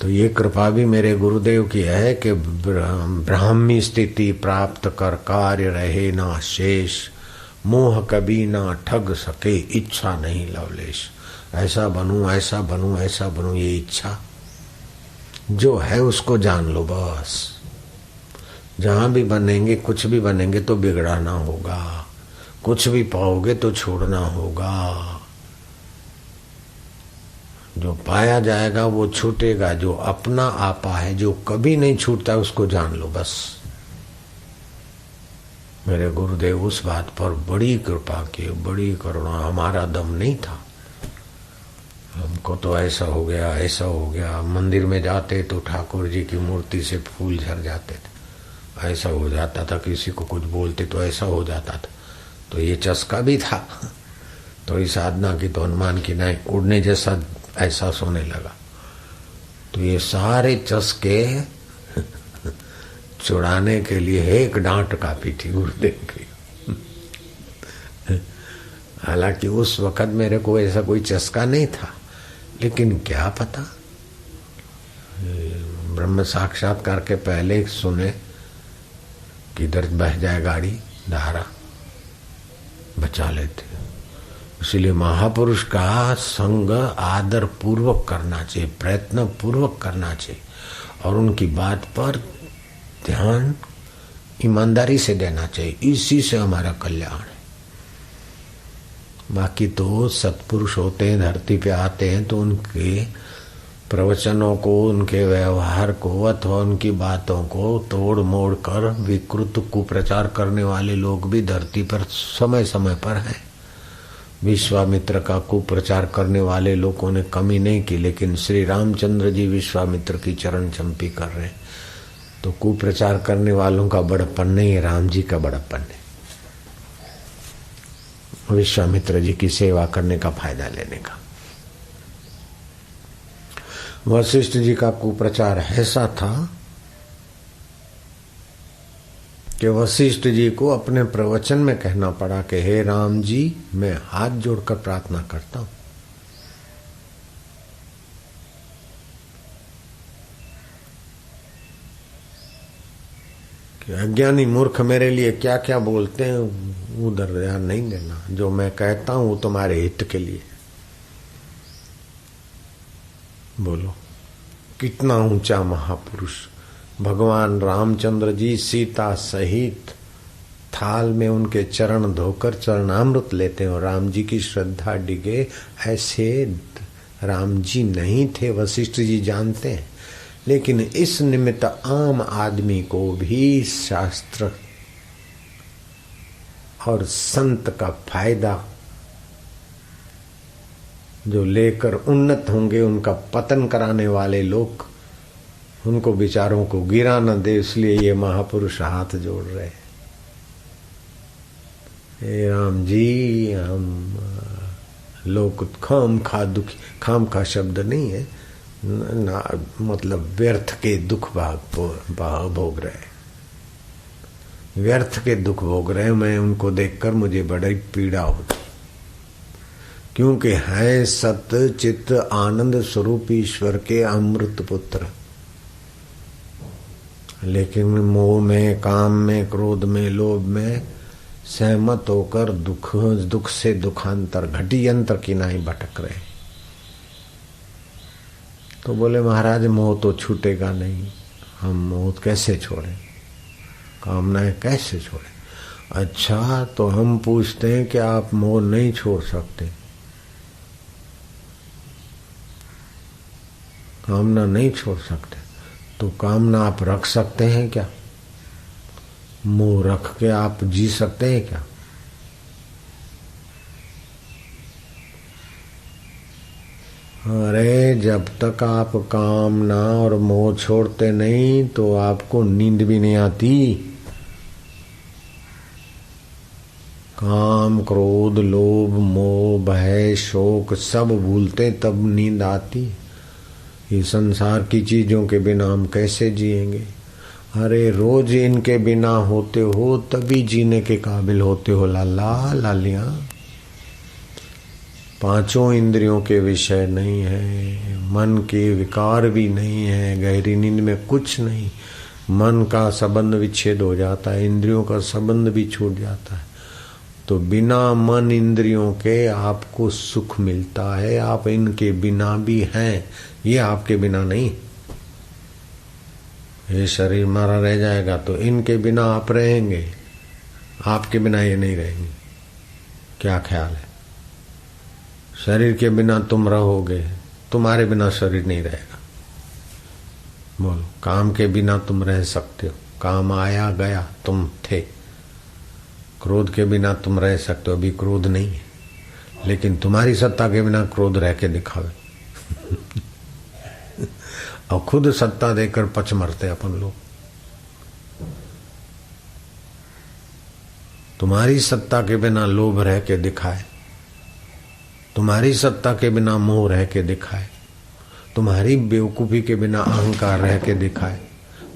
तो ये कृपा भी मेरे गुरुदेव की है कि ब्राह्मी स्थिति प्राप्त कर कार्य रहे ना शेष, मोह कभी ना ठग सके, इच्छा नहीं लवलेश। ऐसा बनूं, ऐसा बनूं, ऐसा बनूं, ये इच्छा जो है उसको जान लो बस। जहां भी बनेंगे, कुछ भी बनेंगे तो बिगड़ाना होगा, कुछ भी पाओगे तो छोड़ना होगा। जो पाया जाएगा वो छूटेगा, जो अपना आपा है, जो कभी नहीं छूटता, उसको जान लो बस। मेरे गुरुदेव उस बात पर बड़ी कृपा की, बड़ी करुणा। हमारा दम नहीं था, हमको तो ऐसा हो गया, ऐसा हो गया। मंदिर में जाते तो ठाकुर जी की मूर्ति से फूल झड़ जाते थे, ऐसा हो जाता था। किसी को कुछ बोलते तो ऐसा हो जाता था। तो ये चस्का भी था, थोड़ी साधना की तो हनुमान की नहीं, उड़ने जैसा एहसास होने लगा। तो ये सारे चस्के छुड़ाने के लिए एक डांट काफी थी गुरुदेव की। हालांकि उस वक्त मेरे को ऐसा कोई चस्का नहीं था, लेकिन क्या पता, ब्रह्म साक्षात्कार के पहले सुने किधर बह जाए गाड़ी, धारा बचा लेते। इसलिए महापुरुष का संग आदर पूर्वक करना चाहिए, प्रयत्न पूर्वक करना चाहिए, और उनकी बात पर ध्यान ईमानदारी से देना चाहिए। इसी से हमारा कल्याण है। बाकी तो सत्पुरुष होते हैं, धरती पे आते हैं तो उनके प्रवचनों को, उनके व्यवहार को अथवा उनकी बातों को तोड़ मोड़ कर विकृत कुप्रचार करने वाले लोग भी धरती पर समय समय पर हैं। विश्वामित्र का कुप्रचार करने वाले लोगों ने कमी नहीं की, लेकिन श्री रामचंद्र जी विश्वामित्र की चरण चंपी कर रहे हैं। तो कुप्रचार करने वालों का बड़प्पन नहीं है, राम जी का बड़प्पन है। विश्वामित्र जी की सेवा करने का फायदा लेने का। वशिष्ठ जी का कुप्रचार ऐसा था कि वशिष्ठ जी को अपने प्रवचन में कहना पड़ा कि हे राम जी, मैं हाथ जोड़कर प्रार्थना करता हूं, कि अज्ञानी मूर्ख मेरे लिए क्या क्या बोलते हैं, उधर ध्यान नहीं देना। जो मैं कहता हूं वो तुम्हारे हित के लिए। बोलो कितना ऊंचा महापुरुष। भगवान रामचंद्र जी सीता सहित थाल में उनके चरण धोकर चरणामृत लेते हैं और राम जी की श्रद्धा डिगे। ऐसे राम जी नहीं थे, वशिष्ठ जी जानते हैं। लेकिन इस निमित्त आम आदमी को भी शास्त्र और संत का फायदा जो लेकर उन्नत होंगे, उनका पतन कराने वाले लोग, उनको विचारों को गिरा न दे, इसलिए ये महापुरुष हाथ जोड़ रहे। हे राम जी, हम लोग खाम खा शब्द नहीं है ना, मतलब व्यर्थ के दुख भोग रहे, व्यर्थ के दुख भोग रहे। मैं उनको देखकर मुझे बड़ी पीड़ा होती, क्योंकि है सत्य चित्त आनंद स्वरूप ईश्वर के अमृत पुत्र, लेकिन मोह में, काम में, क्रोध में, लोभ में सहमत होकर दुख से दुखांतर घटी यंत्र की नाई भटक रहे। तो बोले महाराज मोह तो छूटेगा नहीं, हम मोह कैसे छोड़ें, कामनाएं कैसे छोड़ें। अच्छा, तो हम पूछते हैं कि आप मोह नहीं छोड़ सकते, कामना नहीं छोड़ सकते, तो कामना आप रख सकते हैं क्या? मोह रख के आप जी सकते हैं क्या? अरे जब तक आप कामना और मोह छोड़ते नहीं तो आपको नींद भी नहीं आती। काम, क्रोध, लोभ, मोह, भय, शोक सब भूलते तब नींद आती। ये संसार की चीजों के बिना हम कैसे जिएंगे? अरे रोज इनके बिना होते हो तभी जीने के काबिल होते हो लाला लालिया। पांचों इंद्रियों के विषय नहीं है, मन के विकार भी नहीं है, गहरी नींद में कुछ नहीं, मन का संबंध विच्छेद हो जाता है, इंद्रियों का संबंध भी छूट जाता है। तो बिना मन इंद्रियों के आपको सुख मिलता है, आप इनके बिना भी हैं, ये आपके बिना नहीं। ये शरीर मारा रह जाएगा तो इनके बिना आप रहेंगे, आपके बिना ये नहीं रहेंगे। क्या ख्याल है? शरीर के बिना तुम रहोगे, तुम्हारे बिना शरीर नहीं रहेगा। बोलो, काम के बिना तुम रह सकते हो, काम आया गया तुम थे। क्रोध के बिना तुम रह सकते हो, अभी क्रोध नहीं है, लेकिन तुम्हारी सत्ता के बिना क्रोध रह के दिखावे। और खुद सत्ता देकर पच मरते अपन लोग। तुम्हारी सत्ता के बिना लोभ रह के दिखाए, तुम्हारी सत्ता के बिना मोह रह के दिखाए, तुम्हारी बेवकूफी के बिना अहंकार रह के दिखाए।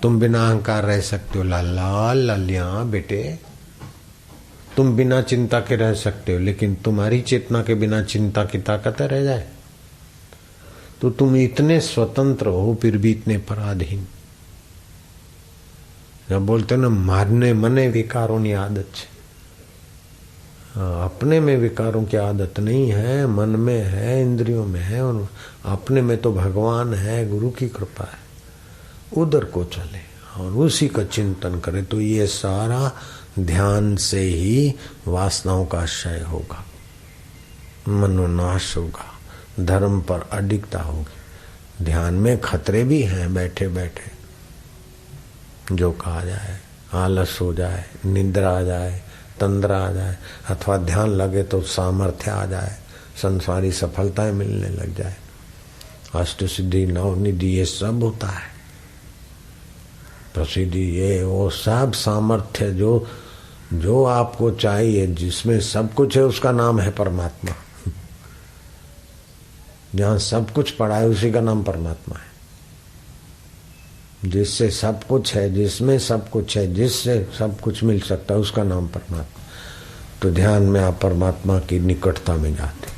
तुम बिना अहंकार रह सकते हो लाला लालिया बेटे, तुम बिना चिंता के रह सकते हो, लेकिन तुम्हारी चेतना के बिना चिंता की ताकत रह जाए तो तुम इतने स्वतंत्र हो फिर भी इतने पराधीन। जब बोलते ना मारने मने विकारों की आदत है, अपने में विकारों की आदत नहीं है, मन में है, इंद्रियों में है, और अपने में तो भगवान है, गुरु की कृपा है। उधर को चले और उसी का चिंतन करे तो ये सारा ध्यान से ही वासनाओं का क्षय होगा, मनोनाश होगा, धर्म पर अडिगता होगी। ध्यान में खतरे भी हैं, बैठे बैठे जो कहा जाए, आलस हो जाए, निद्रा आ जाए, तंद्रा आ जाए, अथवा ध्यान लगे तो सामर्थ्य आ जाए, संसारी सफलताएं मिलने लग जाए, अष्ट सिद्धि नवनिधि ये सब होता है, प्रसिद्धि ये वो सब सामर्थ्य जो आपको चाहिए, जिसमें सब कुछ है उसका नाम है परमात्मा। जहाँ सब कुछ पड़ा है उसी का नाम परमात्मा है। जिससे सब कुछ है, जिसमें सब कुछ है, जिससे सब कुछ मिल सकता है उसका नाम परमात्मा। तो ध्यान में आप परमात्मा की निकटता में जाते,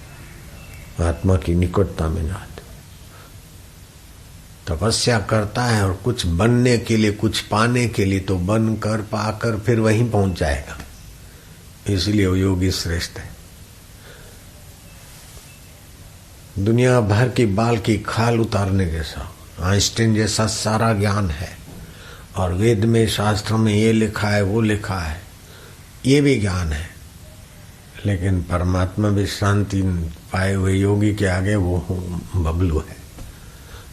आत्मा की निकटता में जाते, तपस्या करता है और कुछ बनने के लिए, कुछ पाने के लिए, तो बन कर पाकर फिर वहीं पहुंच जाएगा। इसलिए वो योगी श्रेष्ठ है। दुनिया भर की बाल की खाल उतारने जैसा, आइंस्टीन जैसा सारा ज्ञान है, और वेद में, शास्त्रों में ये लिखा है, वो लिखा है, ये भी ज्ञान है, लेकिन परमात्मा विश्रांति पाए हुए योगी के आगे वो बबलू है।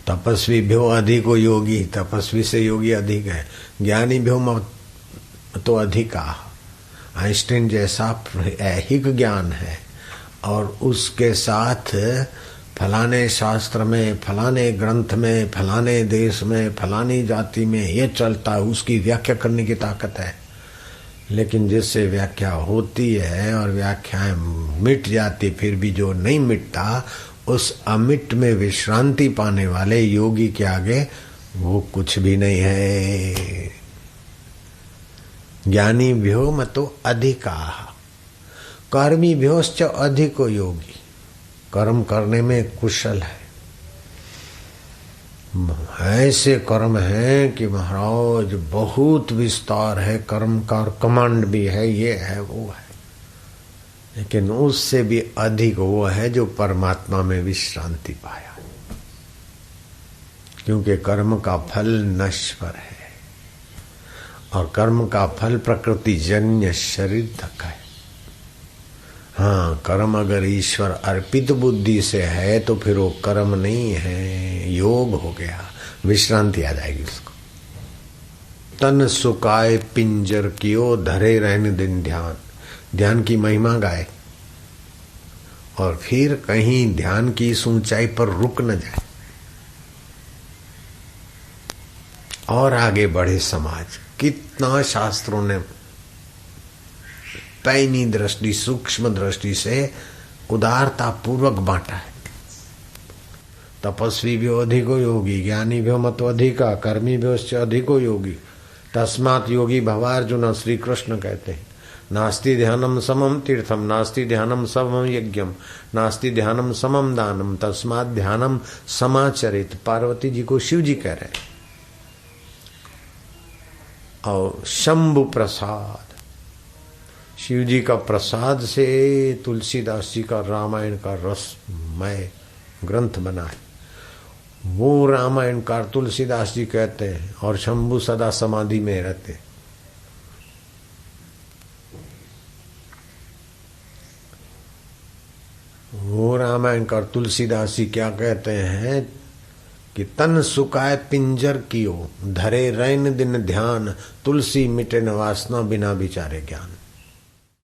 तपस्वी भ्यो अधिको योगी, तपस्वी से योगी अधिक है। ज्ञानी भ्यो तो अधिका। आइंस्टीन जैसा ऐहिक ज्ञान है और उसके साथ फलाने शास्त्र में, फलाने ग्रंथ में, फलाने देश में, फलानी जाति में ये चलता है, उसकी व्याख्या करने की ताकत है। लेकिन जिससे व्याख्या होती है और व्याख्याएं मिट जाती, फिर भी जो नहीं मिटता, उस अमिट में विश्रांति पाने वाले योगी के आगे वो कुछ भी नहीं है। ज्ञानी भ्यो मतो अधिका, कर्मी भ्योश्च अधिको योगी। कर्म करने में कुशल है, ऐसे कर्म है कि महाराज बहुत विस्तार है कर्म का, कमांड भी है, ये है वो है, लेकिन उससे भी अधिक वो है जो परमात्मा में विश्रांति पाया। क्योंकि कर्म का फल नश्वर है और कर्म का फल प्रकृति जन्य शरीर तक है। हाँ, कर्म अगर ईश्वर अर्पित बुद्धि से है तो फिर वो कर्म नहीं है, योग हो गया, विश्रांति आ जाएगी उसको। तन सुकाए पिंजर कियो, धरे रहने दिन ध्यान। ध्यान की महिमा गाए और फिर कहीं ध्यान की इस ऊंचाई पर रुक न जाए और आगे बढ़े समाज। कितना शास्त्रों ने पैनी दृष्टि, सूक्ष्म दृष्टि से उदारता पूर्वक बांटा है। तपस्वी भी अधिको योगी, ज्ञानी भी मत अधिका, कर्मी भी अधिको योगी। तस्मात् योगी भवार्जुन, श्री कृष्ण कहते हैं। नास्ति ध्यानम समम तीर्थम, नास्ति ध्यानम समम यज्ञम, नास्ति ध्यानम समम दानम, तस्मात् ध्यानम समाचरित। पार्वती जी को शिव जी कह रहे हैं। और शंभु प्रसाद, शिव जी का प्रसाद से तुलसीदास जी का रामायण का रसमय ग्रंथ बना है। वो रामायणकार तुलसीदास जी कहते हैं और शंभु सदा समाधि में रहते। वो रामायणकार तुलसीदास जी क्या कहते हैं कि तन सुकाए पिंजर कियो, धरे रैन दिन ध्यान, तुलसी मिटे न वासना बिना विचारे ज्ञान।